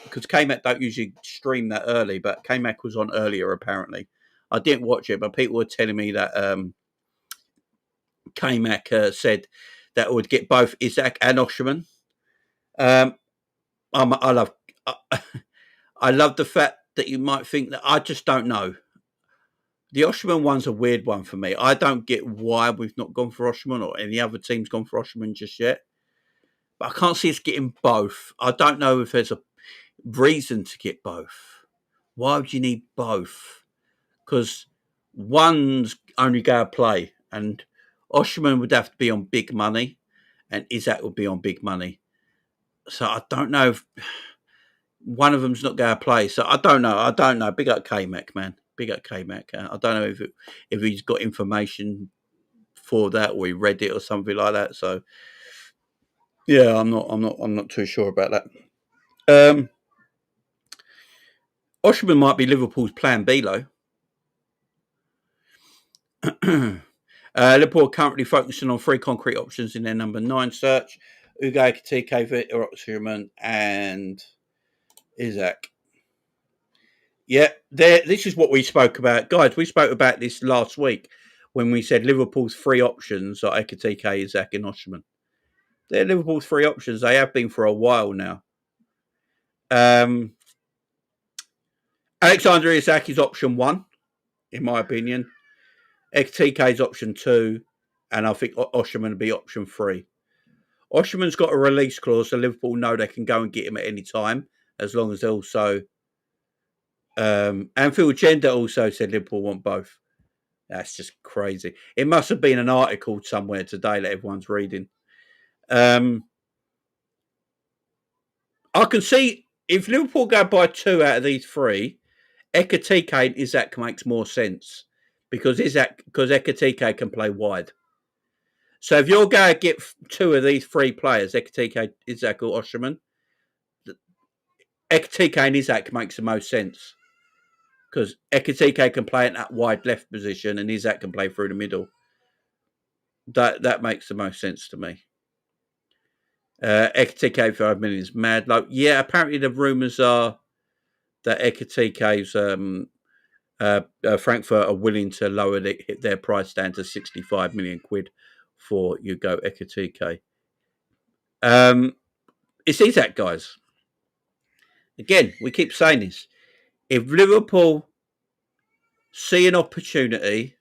Because K-Mac don't usually stream that early, but K-Mac was on earlier, apparently. I didn't watch it, but people were telling me that K-Mac said that would get both Isak and Osterman. I love I love the fact that you might think that I just don't know. The Osherman one's a weird one for me. I don't get why we've not gone for Osherman or any other team's gone for Osherman just yet. But I can't see us getting both. I don't know if there's a reason to get both. Why would you need both? Because one's only going to play, and Osherman would have to be on big money, and Isak would be on big money. So I don't know if one of them's not going to play. So I don't know. Big up K-Mac, man. Big up K-Mac. I don't know if he's got information for that or he read it or something like that. So yeah, I'm not too sure about that. Osherman might be Liverpool's plan B, though. Liverpool are currently focusing on 3 concrete options in their number 9 search: Ugo Ekitike, Victor Osherman, and Isak. Yeah, this is what we spoke about. Guys, we spoke about this last week when we said Liverpool's 3 options are Ekitike, Isak, and Osherman. They're Liverpool's 3 options. They have been for a while now. Alexander Isak is option 1, in my opinion. Ekitike is option 2, and I think Osherman will be option 3. Osherman's got a release clause, so Liverpool know they can go and get him at any time, as long as they also... and Phil Gender also said Liverpool want both. That's just crazy. It must have been an article somewhere today that everyone's reading. I can see if Liverpool go by 2 out of these 3, Ekitike and Isak makes more sense because Ekitike can play wide. So if you're going to get 2 of these 3 players, Ekitike, Isak, or Osherman, Ekitike and Isak makes the most sense because Ekitike can play in that wide left position and Isak can play through the middle. That makes the most sense to me. Ekitike 5 million is mad low. Yeah, apparently the rumours are that Ekitike's Frankfurt are willing to lower their price down to 65 million quid for Ugo Ekitike. It's Isak, guys. Again, we keep saying this. If Liverpool see an opportunity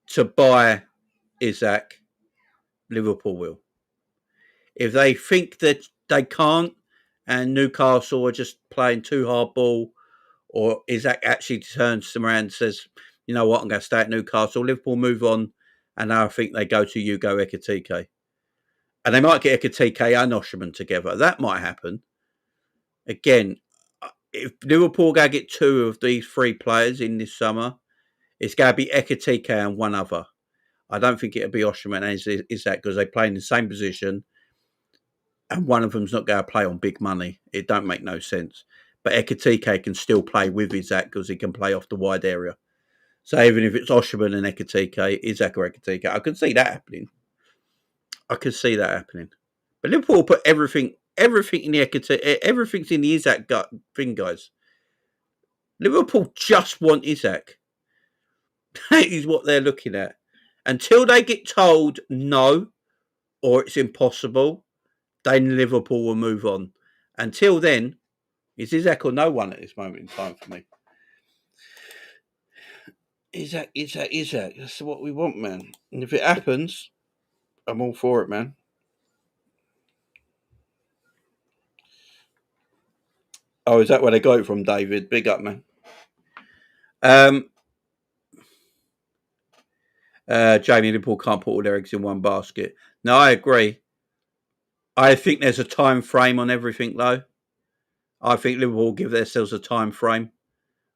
to buy Isak, Liverpool will. If they think that they can't and Newcastle are just playing too hard ball, or Isak actually turns them around and says, you know what, I'm going to stay at Newcastle, Liverpool move on, and I think they go to Ugo Ekitike. And they might get Ekitike and Osherman together. That might happen. Again, if Liverpool go get 2 of these 3 players in this summer, it's going to be Ekitike and one other. I don't think it'll be Osherman and Isak because they play in the same position and one of them's not going to play on big money. It don't make no sense. But Ekitike can still play with Isak because he can play off the wide area. So even if it's Osherman and Ekitike, Isak or Ekitike, I can see that happening. But Liverpool put everything in the Ekitike, everything's in the Isak thing, guys. Liverpool just want Isak. That is what they're looking at. Until they get told no or it's impossible, then Liverpool will move on. Until then, it's Isak or no one at this moment in time for me. Isak. That's what we want, man. And if it happens, I'm all for it, man. Oh, is that where they got it from, David? Big up, man. Jamie, Liverpool can't put all their eggs in one basket. No, I agree. I think there's a time frame on everything, though. I think Liverpool give themselves a time frame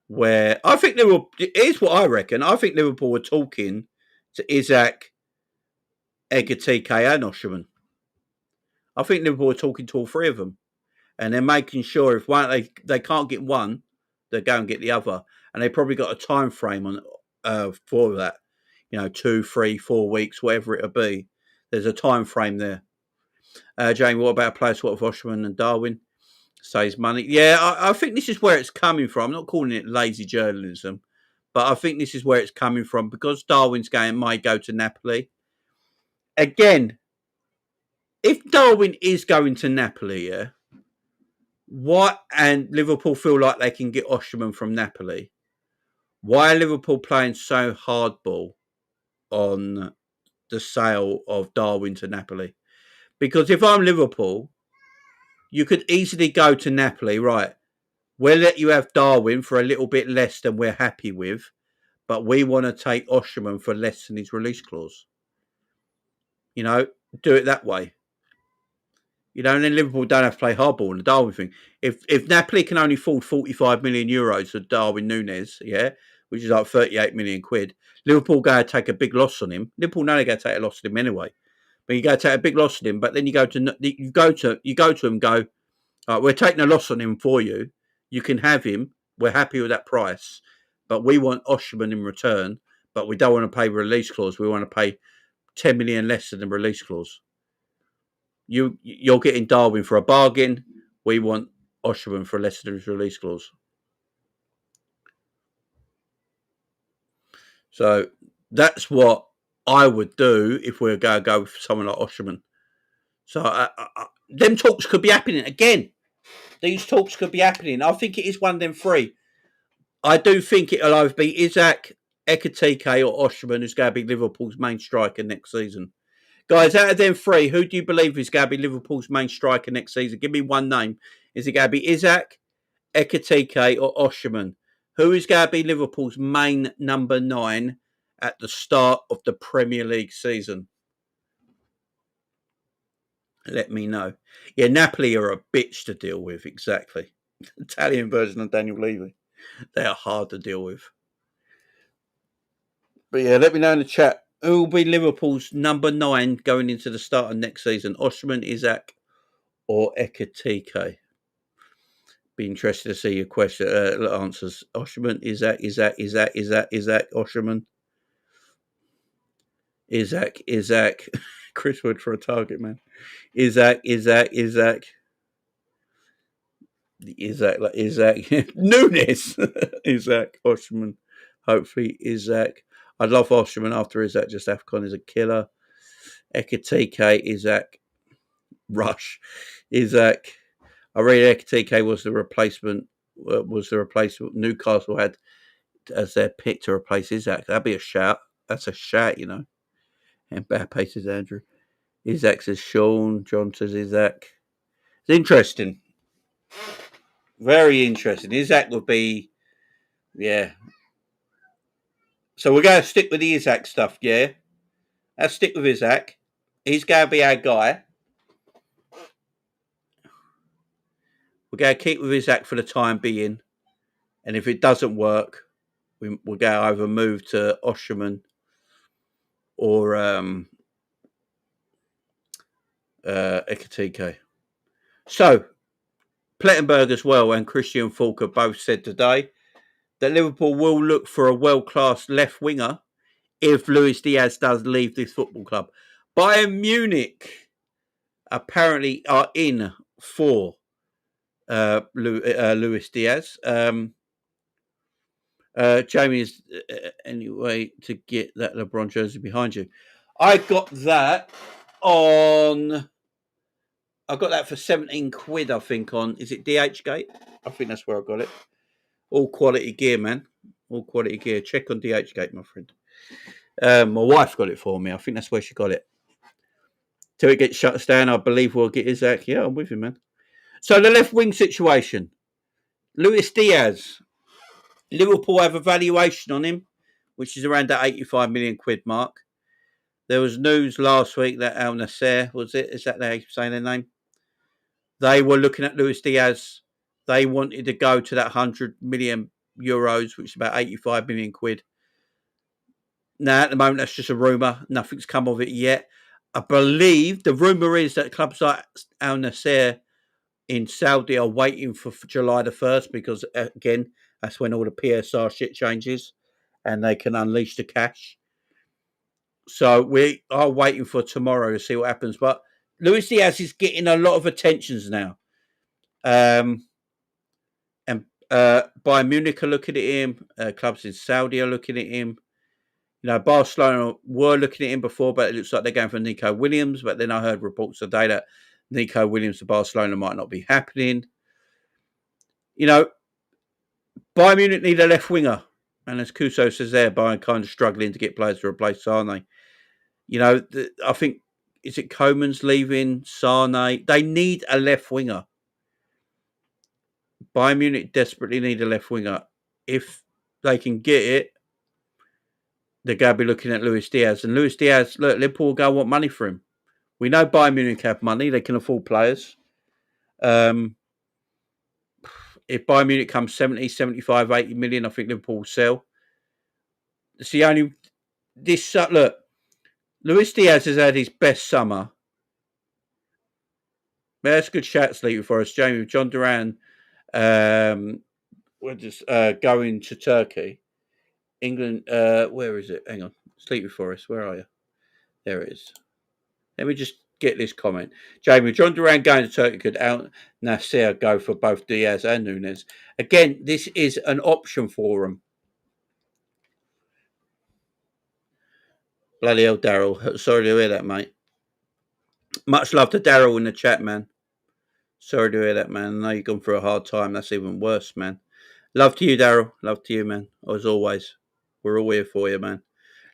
where I think Liverpool. Here's what I reckon. I think Liverpool were talking to Isak, Ekitike, and Osherman. I think Liverpool were talking to all 3 of them, and they're making sure if one they can't get one, they go and get the other, and they probably got a time frame on for that. 2, 3, 4 weeks, whatever it'll be. There's a time frame there. Jamie, what about a player sort of Osherman and Darwin? Saves money. Yeah, I think this is where it's coming from. I'm not calling it lazy journalism, but I think this is where it's coming from because Darwin's game might go to Napoli. Again, if Darwin is going to Napoli, yeah, What and Liverpool feel like they can get Osterman from Napoli. Why are Liverpool playing so hardball on the sale of Darwin to Napoli? Because if I'm Liverpool, you could easily go to Napoli, right? We'll let you have Darwin for a little bit less than we're happy with, but we want to take Osterman for less than his release clause. You know, do it that way. You know, and then Liverpool don't have to play hardball in the Darwin thing. If Napoli can only afford 45 million euros for Darwin Nunes, yeah, which is like 38 million quid, Liverpool go to take a big loss on him. Liverpool know they go to take a loss on him anyway, but you go to take a big loss on him. But then you go to him, and go, all right, we're taking a loss on him for you. You can have him. We're happy with that price, but we want Osterman in return. But we don't want to pay release clause. We want to pay 10 million less than the release clause. You're getting Darwin for a bargain. We want Osterman for less than his release clause. So that's what I would do if we were going to go for someone like Osterman. So them talks could be happening again. These talks could be happening. I think it is one of them three. I do think it'll either be Isak, Ekitike, or Osterman who's going to be Liverpool's main striker next season. Guys, out of them three, who do you believe is going to be Liverpool's main striker next season? Give me one name. Is it going to be Isak, Ekitike, or Osterman? Who is going to be Liverpool's main number 9 at the start of the Premier League season? Let me know. Yeah, Napoli are a bitch to deal with, exactly. Italian version of Daniel Levy. They are hard to deal with. But yeah, let me know in the chat. Who will be Liverpool's number 9 going into the start of next season? Osterman, Isak, or Ekitike? Be interested to see your question answers. Osterman, Isak, Osterman. Isak. Chris Wood for a target, man. Isak. Isak, Nunes. Isak, Osterman. Hopefully, Isak. I'd love Osterman after Isak. Just AFCON is a killer. Ekitike, Isak. Rush. Isak. I read Ekitike was the replacement. Newcastle had as their pick to replace Isak. That'd be a shout. That's a shout, you know. And Mbappe says Andrew. Isak says Sean. John says Isak. It's interesting. Very interesting. Isak would be, yeah. So we're going to stick with the Isak stuff, yeah? Let's stick with Isak. He's going to be our guy. We're going to keep with Isak for the time being. And if it doesn't work, we're going to either move to Osterman or Ekitike. So, Plettenberg as well and Christian Falker both said today that Liverpool will look for a world-class left winger if Luis Diaz does leave this football club. Bayern Munich apparently are in for Luis Diaz. Jamie is anyway to get that LeBron jersey behind you. I got that for 17 quid, I think, on, is it DHgate? I think that's where I got it. All quality gear, man. All quality gear. Check on DHgate, my friend. My wife got it for me. I think that's where she got it. Till it gets shut down, I believe we'll get Isak. Yeah, I'm with you, man. So the left wing situation. Luis Diaz. Liverpool have a valuation on him, which is around that 85 million quid mark. There was news last week that Al Nasser, was it? Is that how you say their name? They were looking at Luis Diaz. They wanted to go to that 100 million euros, which is about 85 million quid. Now, at the moment, that's just a rumour. Nothing's come of it yet. I believe the rumour is that clubs like Al Nasser in Saudi are waiting for July the 1st because, again, that's when all the PSR shit changes and they can unleash the cash. So we are waiting for tomorrow to see what happens. But Luis Diaz is getting a lot of attentions now. And Bayern Munich are looking at him. Clubs in Saudi are looking at him. You know, Barcelona were looking at him before, but it looks like they're going for Nico Williams. But then I heard reports today that Nico Williams to Barcelona might not be happening. You know, Bayern Munich need a left winger. And as Kuso says there, Bayern kind of struggling to get players to replace Sane. You know, I think, is it Coman's leaving? Sane? They need a left winger. Bayern Munich desperately need a left winger. If they can get it, they're going to be looking at Luis Diaz. And Luis Diaz, look, Liverpool will go want money for him. We know Bayern Munich have money. They can afford players. If Bayern Munich comes 70, 75, 80 million, I think Liverpool will sell. It's the only... Look, Luis Diaz has had his best summer. That's a good shout, Sleepy for us. Jamie, John Duran, we're just going to Turkey. England, where is it? Hang on. Sleepy Forest, where are you? There it is. Let me just get this comment. Jamie, John Duran going to Turkey, could Al Nasser go for both Diaz and Nunes? Again, this is an option for them. Bloody hell, Daryl. Sorry to hear that, mate. Much love to Daryl in the chat, man. Sorry to hear that, man. I know you've gone through a hard time. That's even worse, man. Love to you, Daryl. Love to you, man. As always. We're all here for you, man.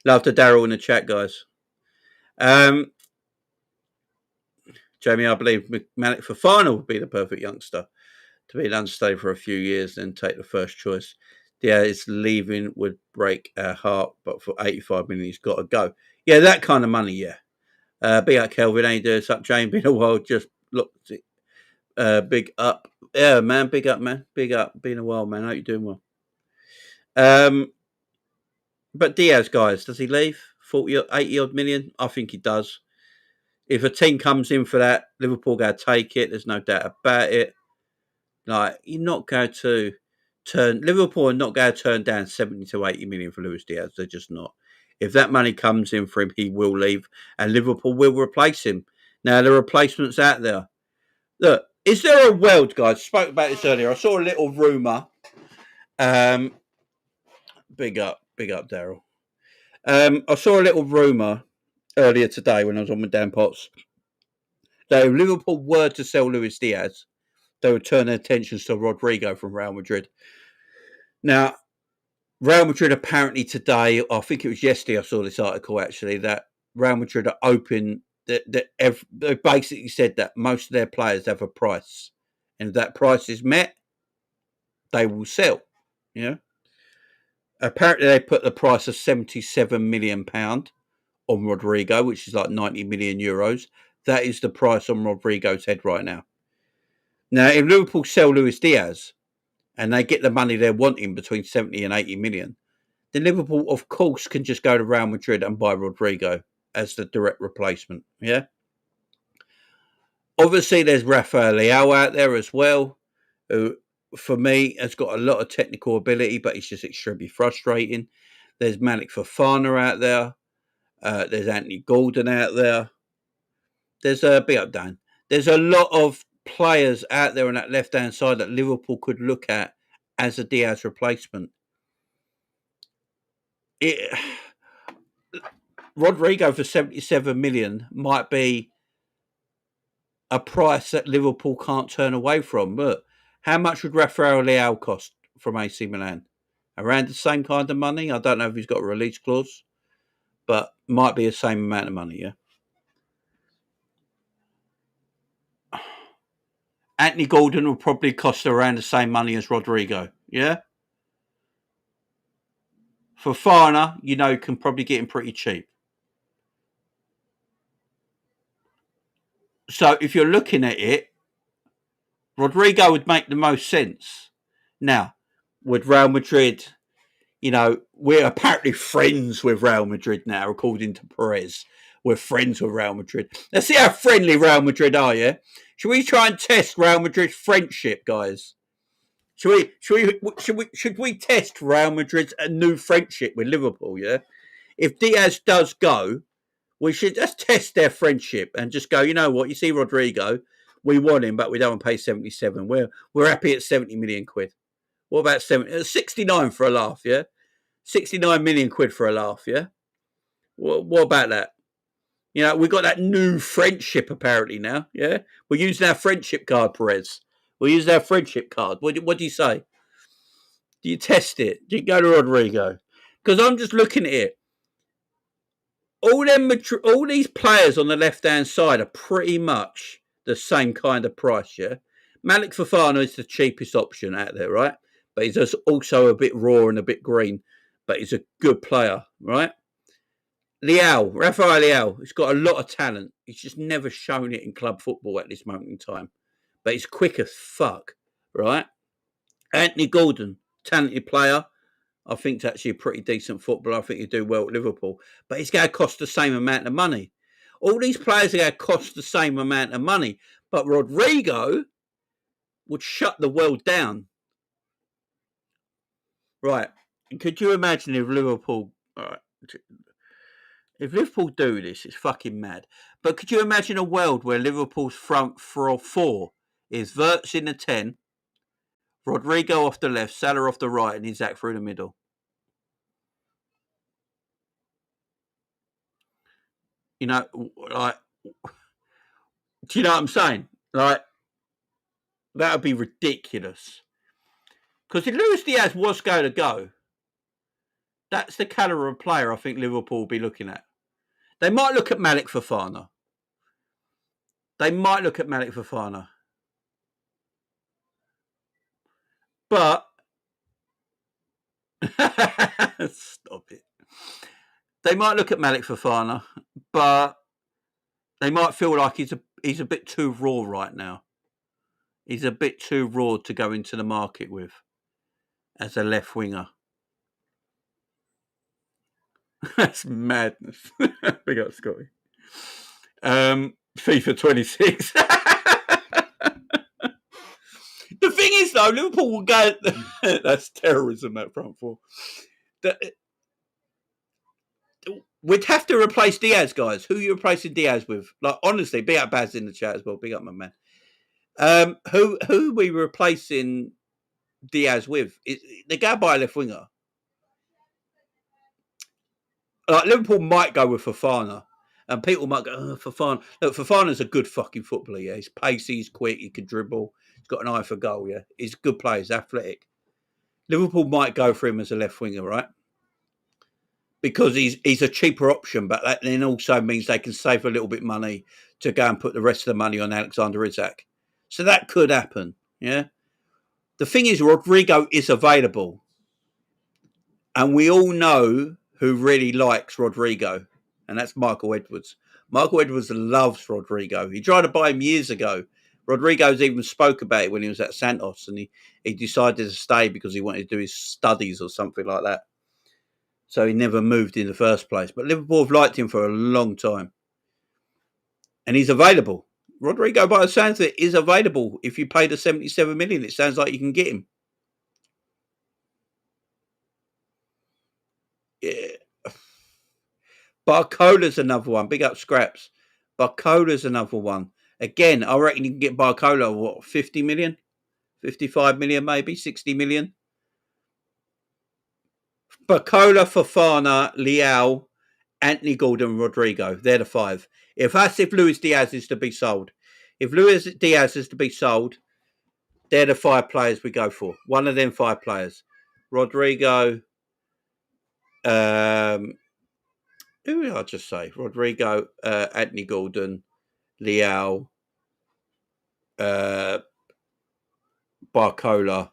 Love to Daryl in the chat, guys. Jamie, I believe Malik Fofana would be the perfect youngster to be an understudy for a few years, then take the first choice. Yeah, his leaving would break our heart, but for 85 million, he's got to go. Yeah, that kind of money, yeah. Big up, Kelvin. How you doing? What's up, Jamie? Been a while. Just looked. Big up. Yeah, man. Big up, man. Big up. Been a while, man. Hope you're doing well. But Diaz, guys, does he leave? 40, 80 odd million? I think he does. If a team comes in for that, Liverpool going to take it. There's no doubt about it. Like, you're not going to Liverpool are not going to turn down 70 to 80 million for Luis Diaz. They're just not. If that money comes in for him, he will leave, and Liverpool will replace him. Now, there are replacements out there. Look, is there a world, guys? I spoke about this earlier. I saw a little rumour. Big up, Daryl. I saw a little rumour earlier today when I was on my damn pots that if Liverpool were to sell Luis Diaz, they would turn their attentions to Rodrigo from Real Madrid. Now, Real Madrid apparently today, I think it was yesterday I saw this article actually, that Real Madrid are open, they basically said that most of their players have a price. And if that price is met, they will sell. You know? Apparently they put the price of £77 million on Rodrigo, which is like 90 million euros. That is the price on Rodrigo's head right now. Now, if Liverpool sell Luis Diaz and they get the money they're wanting between 70 and 80 million, then Liverpool, of course, can just go to Real Madrid and buy Rodrigo as the direct replacement. Yeah. Obviously, there's Rafael Leao out there as well, who, for me, has got a lot of technical ability, but he's just extremely frustrating. There's Malik Fofana out there. There's Anthony Gordon out there. There's a big up, Dan. There's a lot of players out there on that left-hand side that Liverpool could look at as a Diaz replacement. Rodrigo for 77 million might be a price that Liverpool can't turn away from. But how much would Rafael Leao cost from AC Milan? Around the same kind of money? I don't know if he's got a release clause, but might be the same amount of money, yeah? Anthony Gordon will probably cost around the same money as Rodrigo, yeah? Fofana, you know, can probably get him pretty cheap. So if you're looking at it, Rodrigo would make the most sense. Now, would Real Madrid, you know, we're apparently friends with Real Madrid now, according to Perez. We're friends with Real Madrid. Let's see how friendly Real Madrid are, yeah? Should we try and test Real Madrid's friendship, guys? Should we test Real Madrid's new friendship with Liverpool, yeah? If Diaz does go, we should just test their friendship and just go, you know what, you see Rodrigo, we want him, but we don't want to pay 77. We're happy at 70 million quid. What about 69 for a laugh, yeah? 69 million quid for a laugh, yeah? What about that? You know, we've got that new friendship apparently now, yeah? We're using our friendship card, Perez. We'll use our friendship card. What do you say? Do you test it? Do you go to Rodrigo? Because I'm just looking at it. All these players on the left hand side are pretty much the same kind of price. Yeah, Malik Fofana is the cheapest option out there, right? But he's also a bit raw and a bit green, but he's a good player, right? Rafael Leao, he's got a lot of talent. He's just never shown it in club football at this moment in time. But he's quick as fuck, right? Anthony Gordon, talented player. I think he's actually a pretty decent footballer. I think he'd do well at Liverpool. But he's going to cost the same amount of money. All these players are going to cost the same amount of money. But Rodrigo would shut the world down. Right. Could you imagine if Liverpool... Right. If Liverpool do this, it's fucking mad. But could you imagine a world where Liverpool's front four is Wirtz in the 10, Rodrigo off the left, Salah off the right, and Isak through the middle? You know, like, do you know what I'm saying? Like, that would be ridiculous. Because if Luis Diaz was going to go, that's the calibre of player I think Liverpool will be looking at. They might look at Malik Fofana. But stop it. They might look at Malik Fofana, but they might feel like he's a bit too raw right now. He's a bit too raw to go into the market with as a left winger. That's madness. Big up, Scotty. FIFA 26. The thing is, though, Liverpool will go... That's terrorism, that front four. We'd have to replace Diaz, guys. Who are you replacing Diaz with? Like, honestly, big up Baz in the chat as well. Big up, my man. Who are we replacing Diaz with? They go by a left winger. Like, Liverpool might go with Fofana. And people might go, Fofana. Look, Fofana's a good fucking footballer, yeah. He's pacey, he's quick, he can dribble. He's got an eye for goal, yeah. He's a good player, he's athletic. Liverpool might go for him as a left winger, right? Because he's a cheaper option, but that then also means they can save a little bit of money to go and put the rest of the money on Alexander Isak. So that could happen, yeah? The thing is, Rodrigo is available. And we all know who really likes Rodrigo, and that's Michael Edwards. Michael Edwards loves Rodrigo. He tried to buy him years ago. Rodrigo's even spoke about it when he was at Santos, and he decided to stay because he wanted to do his studies or something like that. So he never moved in the first place. But Liverpool have liked him for a long time. And he's available. Rodrigo, by the sounds of it, is available. If you pay the 77 million, it sounds like you can get him. Yeah. Barcola's another one. Big up Scraps. Barcola's another one. Again, I reckon you can get Barcola, 50 million? 55 million maybe? 60 million? Barcola, Fofana, Leao, Anthony Gordon, Rodrigo. They're the five. If Luis Diaz is to be sold. If Luis Diaz is to be sold, they're the five players we go for. One of them five players. Rodrigo, who did I just say? Rodrigo, Anthony Gordon, Leao, Barcola,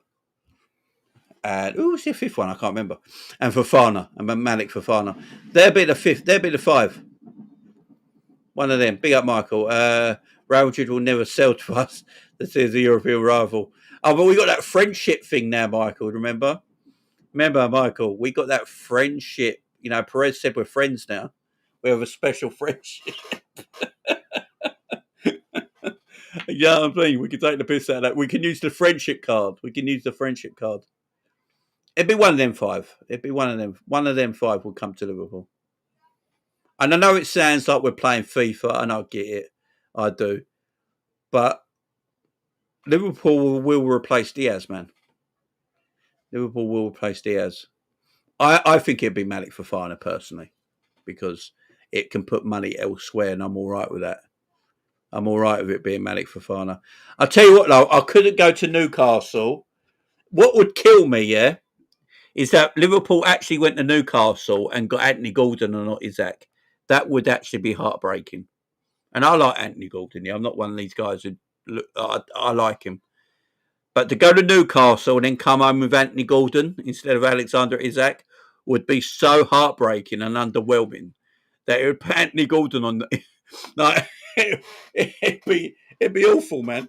and who was the fifth one? I can't remember. And Fofana, and Malik Fofana. They'll be the fifth. They'll be the five. One of them. Big up, Michael. Real Madrid will never sell to us. This is a European rival. Oh, but we got that friendship thing now, Michael. Remember, Michael? We got that friendship. You know, Perez said we're friends now. We have a special friendship. Yeah, I'm saying we can take the piss out of that. We can use the friendship card. It'd be one of them five. One of them five will come to Liverpool. And I know it sounds like we're playing FIFA, and I get it. I do. But Liverpool will replace Diaz, man. Liverpool will replace Diaz. I think it'd be Malik Fofana, personally, because it can put money elsewhere, and I'm all right with that. I'm all right with it being Malik Fofana. I'll tell you what, though, I couldn't go to Newcastle. What would kill me, yeah, is that Liverpool actually went to Newcastle and got Anthony Gordon and not Isak. That would actually be heartbreaking. And I like Anthony Gordon. Yeah, I'm not one of these guys who look. I like him. But to go to Newcastle and then come home with Anthony Gordon instead of Alexander Isak would be so heartbreaking and underwhelming that it would put Anthony Gordon on. Like, it'd be awful, man.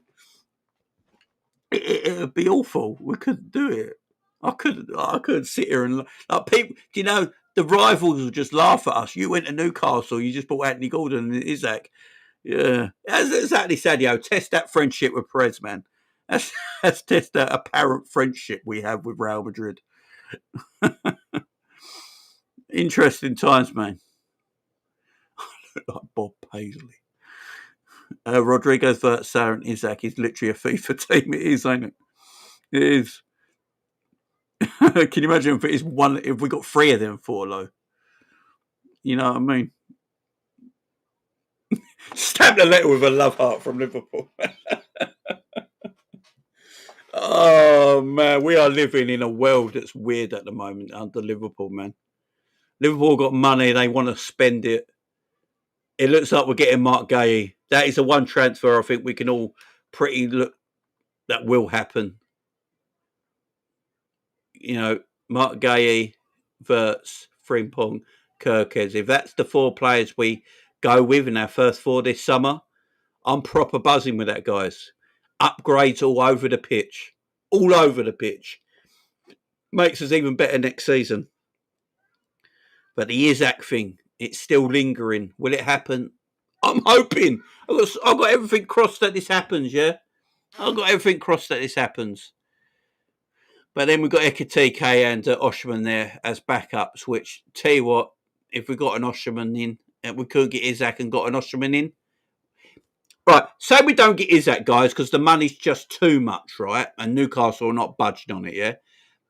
It'd be awful. We couldn't do it. I couldn't sit here and like people. Do you know the rivals would just laugh at us? You went to Newcastle. You just bought Anthony Gordon and Isak. Yeah, that's exactly, Sadio. Test that friendship with Perez, man. That's test that apparent friendship we have with Real Madrid. Interesting times, man. Like Bob Paisley. Rodrigo's Sarah and Isak is literally a FIFA team. It is, ain't it? It is. Can you imagine if it is one? If we got 3 of them, 4 low. You know what I mean? Stamped a letter with a love heart from Liverpool. Oh man, we are living in a world that's weird at the moment under Liverpool, man. Liverpool got money, they want to spend it. It looks like we're getting Mark Gay. That is the one transfer I think we can all pretty look that will happen. You know, Mark Gay, Verts, Frimpong, Kirkes. If that's the 4 players we go with in our first 4 this summer, I'm proper buzzing with that, guys. Upgrades all over the pitch. All over the pitch. Makes us even better next season. But the Isak thing, it's still lingering. Will it happen? I'm hoping. I've got everything crossed that this happens, yeah? I've got everything crossed that this happens. But then we've got Ekitike and Oshman there as backups, which, tell you what, if we got an Oshman in, and we could get Isak and got an Oshman in. Right, say we don't get Isak, guys, because the money's just too much, right? And Newcastle are not budging on it, yeah?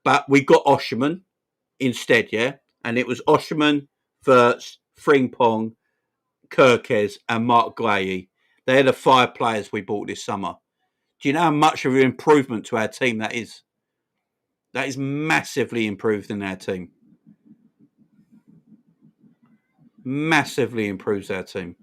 But we got Oshman instead, yeah? And it was Oshman, Verts, Frimpong, Kirkes, and Mark Guehi. They're the 5 players we bought this summer. Do you know how much of an improvement to our team that is? That is massively improved in our team. Massively improves our team.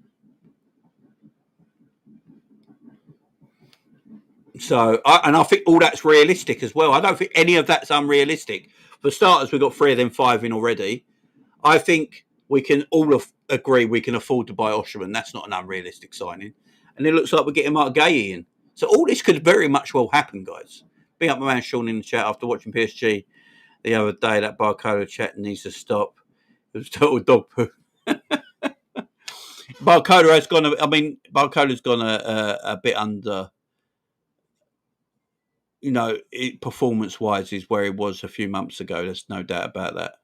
So, I think all that's realistic as well. I don't think any of that's unrealistic. For starters, we've got 3 of them 5 in already. I think we can all agree we can afford to buy Osherman. That's not an unrealistic signing. And it looks like we're getting Mark Gay in. So all this could very much well happen, guys. Big up my man Sean in the chat after watching PSG the other day. That Barcola chat needs to stop. It was total dog poo. Barcola has gone. Barcola's gone a bit under. You know, performance-wise, is where he was a few months ago. There's no doubt about that.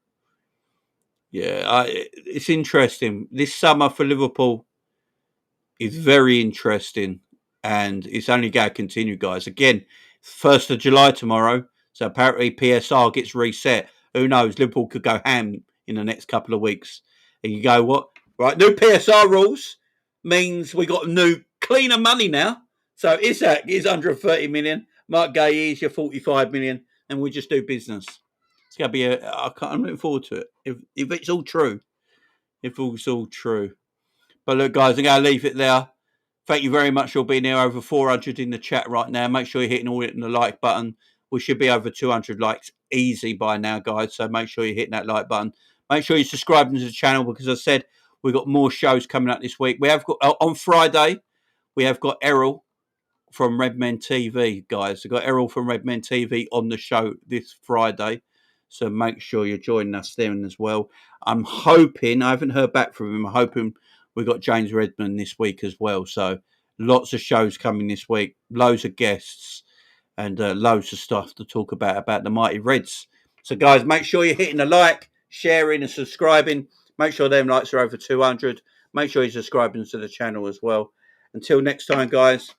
Yeah, it's interesting. This summer for Liverpool is very interesting, and it's only going to continue, guys. Again, 1st of July tomorrow, so apparently PSR gets reset. Who knows? Liverpool could go ham in the next couple of weeks. And you go, what? Right, new PSR rules means we got new, cleaner money now. So Isak is under 30 million. Mark Gay is your 45 million, and we just do business. It's going to be I'm looking forward to it. If it's all true. If it's all true. But look, guys, I'm going to leave it there. Thank you very much for being here. Over 400 in the chat right now. Make sure you're hitting the like button. We should be over 200 likes easy by now, guys. So make sure you're hitting that like button. Make sure you're subscribing to the channel because, as I said, we've got more shows coming up this week. We have got on Friday, we have got Errol from Redmen TV, guys. We've got Errol from Redmen TV on the show this Friday. So make sure you're joining us there as well. I'm hoping, I haven't heard back from him, I'm hoping we've got James Redmond this week as well. So lots of shows coming this week, loads of guests, and loads of stuff to talk about the Mighty Reds. So guys, make sure you're hitting the like, sharing and subscribing. Make sure them likes are over 200. Make sure you're subscribing to the channel as well. Until next time, guys,